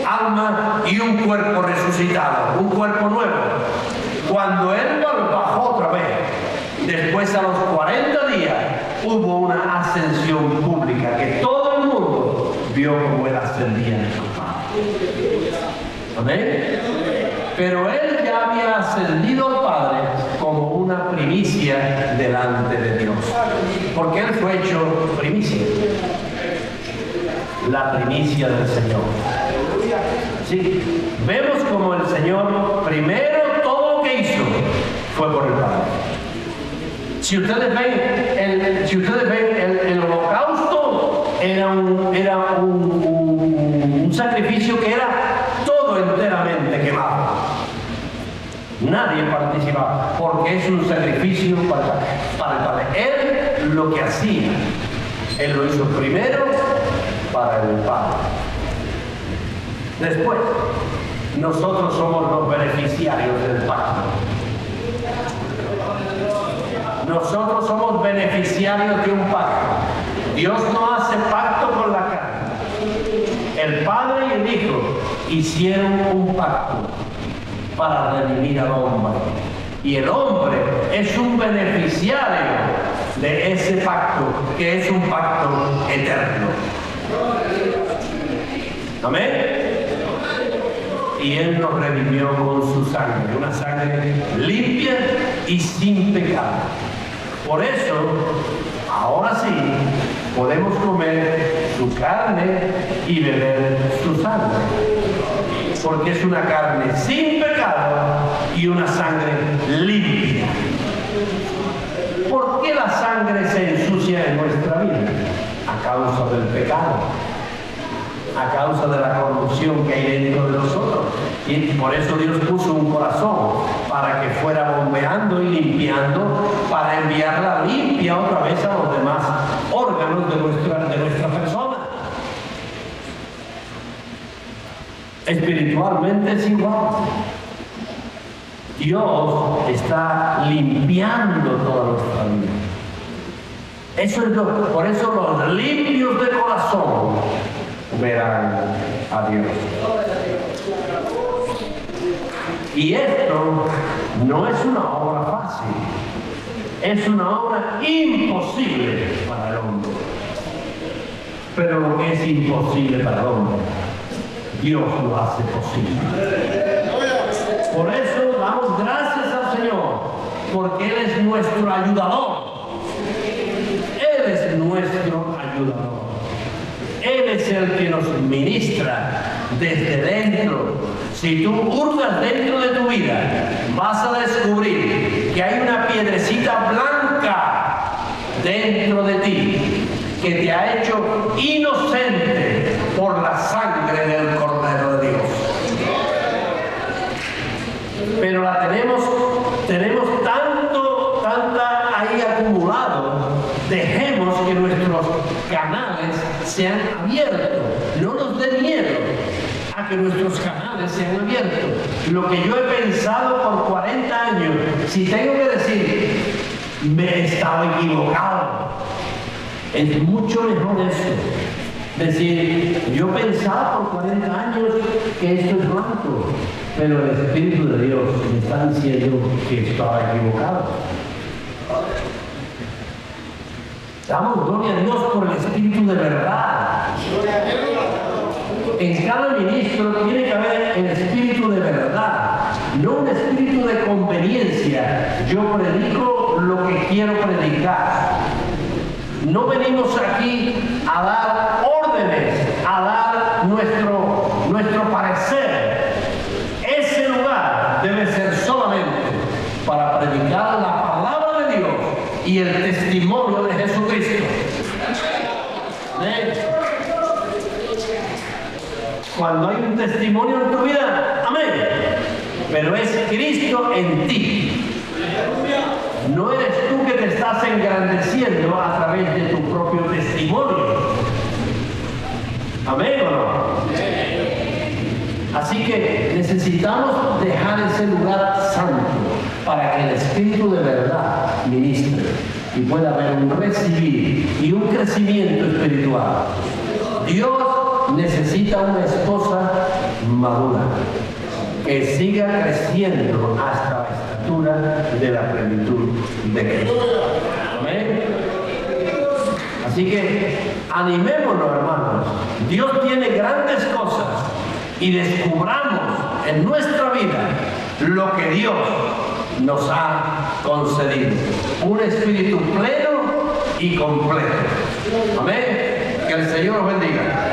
alma y un cuerpo resucitado, un cuerpo nuevo. Cuando Él bajó otra vez, después a los 40 días, hubo una ascensión pública que todo el mundo vio como Él ascendía en su Padre. ¿Amén? Pero Él ya había ascendido al Padre como una primicia delante de Dios. Porque Él fue hecho primicia. La primicia del Señor. Sí, vemos como el Señor primero todo lo que hizo fue por el Padre. Si ustedes ven el holocausto era un nadie participaba, porque es un sacrificio para el Padre. Él lo que hacía, Él lo hizo primero para el Padre. Después, nosotros somos los beneficiarios del pacto. Nosotros somos beneficiarios de un pacto. Dios no hace pacto con la carne. El Padre y el Hijo hicieron un pacto para redimir al hombre. Y el hombre es un beneficiario de ese pacto, que es un pacto eterno. Amén. Y Él nos redimió con su sangre, una sangre limpia y sin pecado. Por eso, ahora sí, podemos comer su carne y beber su sangre. Porque es una carne sin pecado y una sangre limpia. ¿Por qué la sangre se ensucia en nuestra vida? A causa del pecado, a causa de la corrupción que hay dentro de nosotros. Y por eso Dios puso un corazón para que fuera bombeando y limpiando, para enviarla limpia otra vez a los demás órganos de nuestra persona. Espiritualmente es igual. Dios está limpiando toda nuestra vida. Eso es por eso los limpios de corazón verán a Dios. Y esto no es una obra fácil, es una obra imposible para el hombre. Pero lo que es imposible para el hombre, Dios lo hace posible. Por eso damos gracias al Señor, porque Él es nuestro ayudador. Él es nuestro ayudador. Él es el que nos ministra desde dentro. Si tú hurgas dentro de tu vida, vas a descubrir que hay una piedrecita blanca dentro de ti que te ha hecho inocente por la sangre del Cordero de Dios. Pero la tenemos tanta ahí acumulado. Dejemos que nuestros canales sean abiertos. No nos dé miedo a que nuestros canales sean abiertos. Lo que yo he pensado por 40 años, si tengo que decir, me he estado equivocado. Es mucho mejor eso. Decir, yo pensaba por 40 años que esto es blanco, pero el Espíritu de Dios me está diciendo que estaba equivocado. Damos gloria a Dios por el Espíritu de verdad. En cada ministro tiene que haber el Espíritu de verdad, no un espíritu de conveniencia. Yo predico lo que quiero predicar. No venimos aquí a dar órdenes, a dar nuestro parecer. Ese lugar debe ser solamente para predicar la palabra de Dios y el testimonio de Jesucristo. Cuando hay un testimonio en tu vida, amén. Pero es Cristo en ti. No eres tú que te estás engrandeciendo a través de tu propio testimonio. ¿Amén o no? Así que necesitamos dejar ese lugar santo para que el Espíritu de verdad ministre y pueda haber un recibir y un crecimiento espiritual. Dios necesita una esposa madura que siga creciendo hasta la estatura de la plenitud de Cristo. Amén. Así que animémonos, hermanos. Dios tiene grandes cosas y descubramos en nuestra vida lo que Dios nos ha concedido. Un espíritu pleno y completo. Amén. Que el Señor nos bendiga.